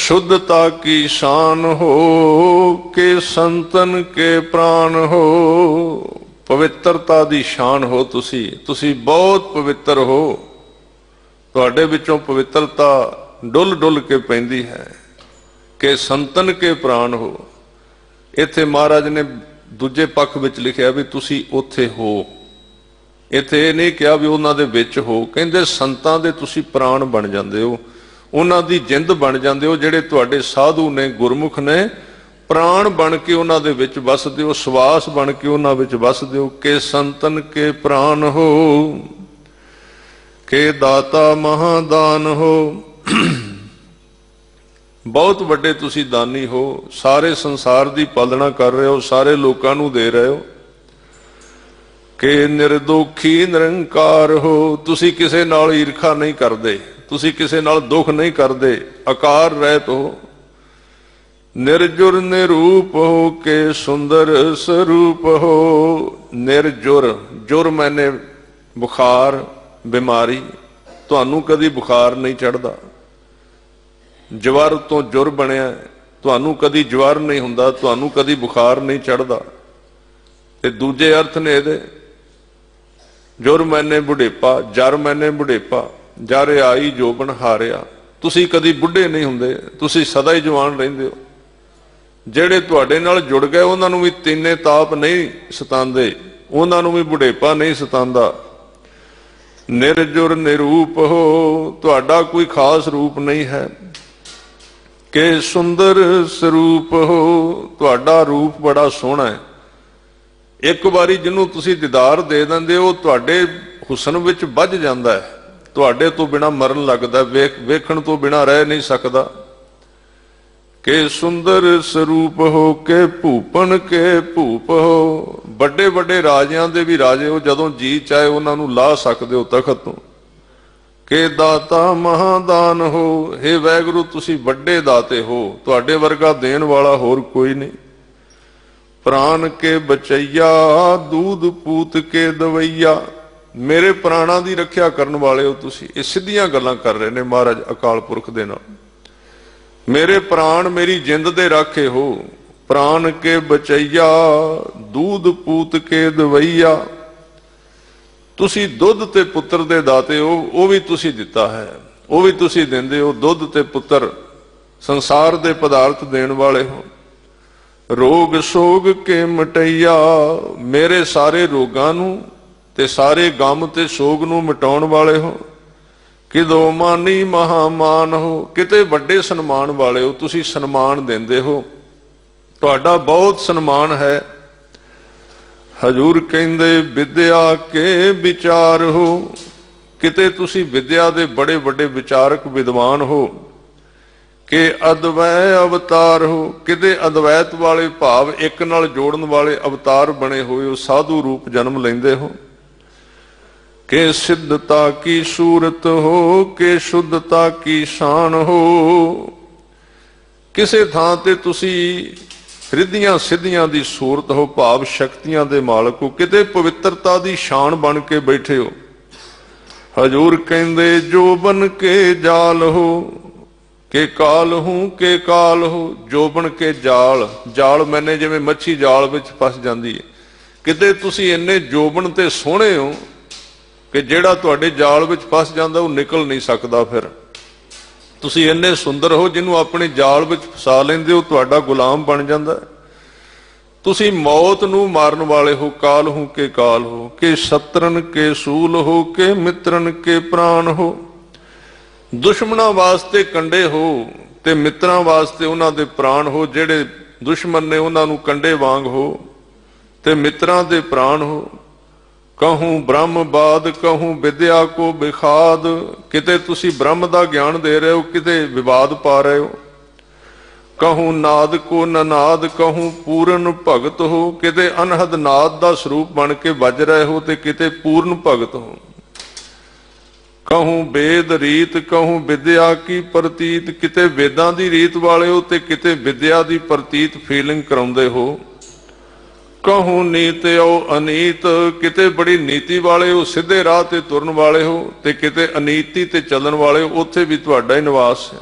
शुद्धता की शान हो के संतन के प्राण हो। पवित्रता दी शान हो तुसी बहुत पवित्र हो, तुहाडे विचों पवित्रता डुल डुल के पैंदी है। के संतन के प्राण हो, इत्थे महाराज ने दूजे पक्ष विच लिखिया भी तुसी उत्थे हो, इत्थे नहीं कहा भी उन्हां दे विच हो। कहंदे संतां दे तुसी प्राण बन जांदे हो, उन्हां दी जिंद बन जांदे हो। जिहड़े तुहाडे साधु ने गुरमुख ने प्राण बन के उन्हां दे विच वसदे हो, सवास बन के उन्हां विच वसदे हो। के संतन के प्राण हो के दाता महादान हो। बहुत वड्डे तुसी दानी हो, सारे संसार दी पालना कर रहे हो, सारे लोकां नूं दे रहे हो। के निर्दोखी निरंकार हो, तुसी किसे नाल ईर्खा नहीं करदे, तुसी किसे नाल दुख नहीं करदे, आकार रहत हो। निर्जुर निरूप हो के सुंदर स्वरूप हो। निर्जुर, जुर मैंने बुखार बीमारी, तुहानू कदी बुखार नहीं चढ़दा। जवर तो जुर बनिया, तुहानू कदी जवर नहीं हुंदा, तुहानू कदी बुखार नहीं चढ़दा। ते दूजे अर्थ ने इहदे जुर मैंने बुढ़ेपा, जर मैंने बुढ़ेपा, जर आई जोबन हारिया। तुसी कदी बुढ़े नहीं हुंदे, तुसी सदा ही जवान रहिंदे हो। ਜਿਹੜੇ ਤੁਹਾਡੇ ਨਾਲ ਜੁੜ ਗਏ ਉਹਨਾਂ ਨੂੰ ਵੀ ਤੀਨੇ ਤਾਪ ਨਹੀਂ ਸਤਾਉਂਦੇ, ਉਹਨਾਂ ਨੂੰ ਵੀ ਬੁਢੇਪਾ ਨਹੀਂ ਸਤਾਉਂਦਾ। ਨਿਰਜੁਰ ਨਿਰੂਪ ਹੋ, ਤੁਹਾਡਾ ਕੋਈ ਖਾਸ ਰੂਪ ਨਹੀਂ ਹੈ। ਕਿ ਸੁੰਦਰ ਸਰੂਪ ਹੋ, ਤੁਹਾਡਾ ਰੂਪ ਬੜਾ ਸੋਹਣਾ ਹੈ। ਇੱਕ ਵਾਰੀ ਜਿਹਨੂੰ ਤੁਸੀਂ ਦੀਦਾਰ ਦੇ ਦਿੰਦੇ ਹੋ ਤੁਹਾਡੇ ਹੁਸਨ ਵਿੱਚ ਵੱਜ ਜਾਂਦਾ ਹੈ, ਤੁਹਾਡੇ ਤੋਂ ਬਿਨਾਂ ਮਰਨ ਲੱਗਦਾ, ਵੇਖਣ ਤੋਂ ਬਿਨਾਂ ਰਹਿ ਨਹੀਂ ਸਕਦਾ। के सुंदर स्वरूप हो के भूपन के भूप हो। बड़े बड़े राजियां दे भी राजे हो, जदों जी चाहे उन्होंने ला सकते हो तखत तो। के दाता महादान हो, हे वैगुरु तुसी बड़े दाते हो, तुहाडे वर्गा देन वाला होर कोई नहीं। प्राण के बचैया दूध पूत के दवैया, मेरे प्राणा की रखिया करन वाले हो तुसी। ये सीधियां गल्लां कर रहे ने महाराज अकाल पुरख दे नाल। मेरे प्राण मेरी जिंद दे राखे हो। प्राण के बचैया दूध पूत के दवैया, तुसी दुध ते पुत्र दे दाते हो, वो भी तुसी दिता है, वो भी तुसी देंदे हो। दुध ते पुत्र संसार दे पदार्थ देण वाले हो। रोग सोग के मटैया, मेरे सारे रोगां नूं ते सारे गम ते सोग नूं मिटाउण वाले हो। किदो मानी महामान हो, किते बड़े सन्मान वाले हो, तुसी सन्मान देंदे हो, तुहाडा बहुत सन्मान है। हजूर कहंदे विद्या के विचार हो, किते तुसी विद्या दे बड़े बड़े विचारक विद्वान हो। के अद्वै अवतार हो, किते अद्वैत वाले भाव एक नाल जोड़न वाले अवतार बने हुए हो, साधु रूप जन्म लेंदे हो। के सिद्धता की सूरत हो के शुद्धता की शान हो। किसे थां ते तुसी रिद्धियां सिद्धियां दी सूरत हो, भाव शक्तियां दे मालक हो। किते पवित्रता दी शान बन के बैठे हो। हजूर कहंदे जो बन के जाल हो के काल हूं के काल हो। जोबन के जाल, जाल मैंने जिवें मच्छी जाल विच फस जांदी है। किते तुसी इन्ने जोबन ते सोहणे हो कि ਜਿਹੜਾ ਤੁਹਾਡੇ ਜਾਲ ਵਿੱਚ ਫਸ ਜਾਂਦਾ ਉਹ ਨਿਕਲ ਨਹੀਂ ਸਕਦਾ। ਫਿਰ ਤੁਸੀਂ ਇੰਨੇ ਸੁੰਦਰ ਹੋ, ਜਿਹਨੂੰ ਆਪਣੇ ਜਾਲ ਵਿੱਚ ਫਸਾ ਲੈਂਦੇ ਹੋ ਤੁਹਾਡਾ ਗੁਲਾਮ ਬਣ ਜਾਂਦਾ। ਤੁਸੀਂ ਮੌਤ ਨੂੰ ਮਾਰਨ ਵਾਲੇ ਹੋ। ਕਾਲ ਹੋ ਕੇ ਕਾਲ ਹੋ ਕੇ ਸ਼ਤਰਨ ਕੇ ਸੂਲ ਹੋ ਕੇ ਮਿੱਤਰਨ ਕੇ ਪ੍ਰਾਣ ਹੋ। ਦੁਸ਼ਮਣਾਂ ਵਾਸਤੇ ਕੰਡੇ ਹੋ ਤੇ ਮਿੱਤਰਾਂ ਵਾਸਤੇ ਉਹਨਾਂ ਦੇ ਪ੍ਰਾਣ ਹੋ। ਜਿਹੜੇ ਦੁਸ਼ਮਣ ਨੇ ਉਹਨਾਂ ਨੂੰ ਕੰਡੇ ਵਾਂਗ ਹੋ ਤੇ ਮਿੱਤਰਾਂ ਦੇ ਪ੍ਰਾਣ ਹੋ। कहूँ ब्रह्म बाद कहूँ विद्या को विखाद, किते तुसी ब्रह्म का ज्ञान दे रहे हो, किते विवाद पा रहे हो। कहूँ नाद को ननाद कहूँ पूर्ण भगत हो, किते अनहद नाद का स्वरूप बन के बज रहे हो ते किते पूर्ण भगत हो। कहूँ वेद रीत कहूँ विद्या की प्रतीत, किते वेदां की रीत वाले हो ते किते विद्या की प्रतीत फीलिंग कराउंदे हो। कहूँ नीत आओ अनीत, किते बड़ी नीति वाले हो, सीधे राह ते तुरन वाले हो ते किते अनीति ते चलन वाले हो, उत्थे भी तुहाडा ही निवास है।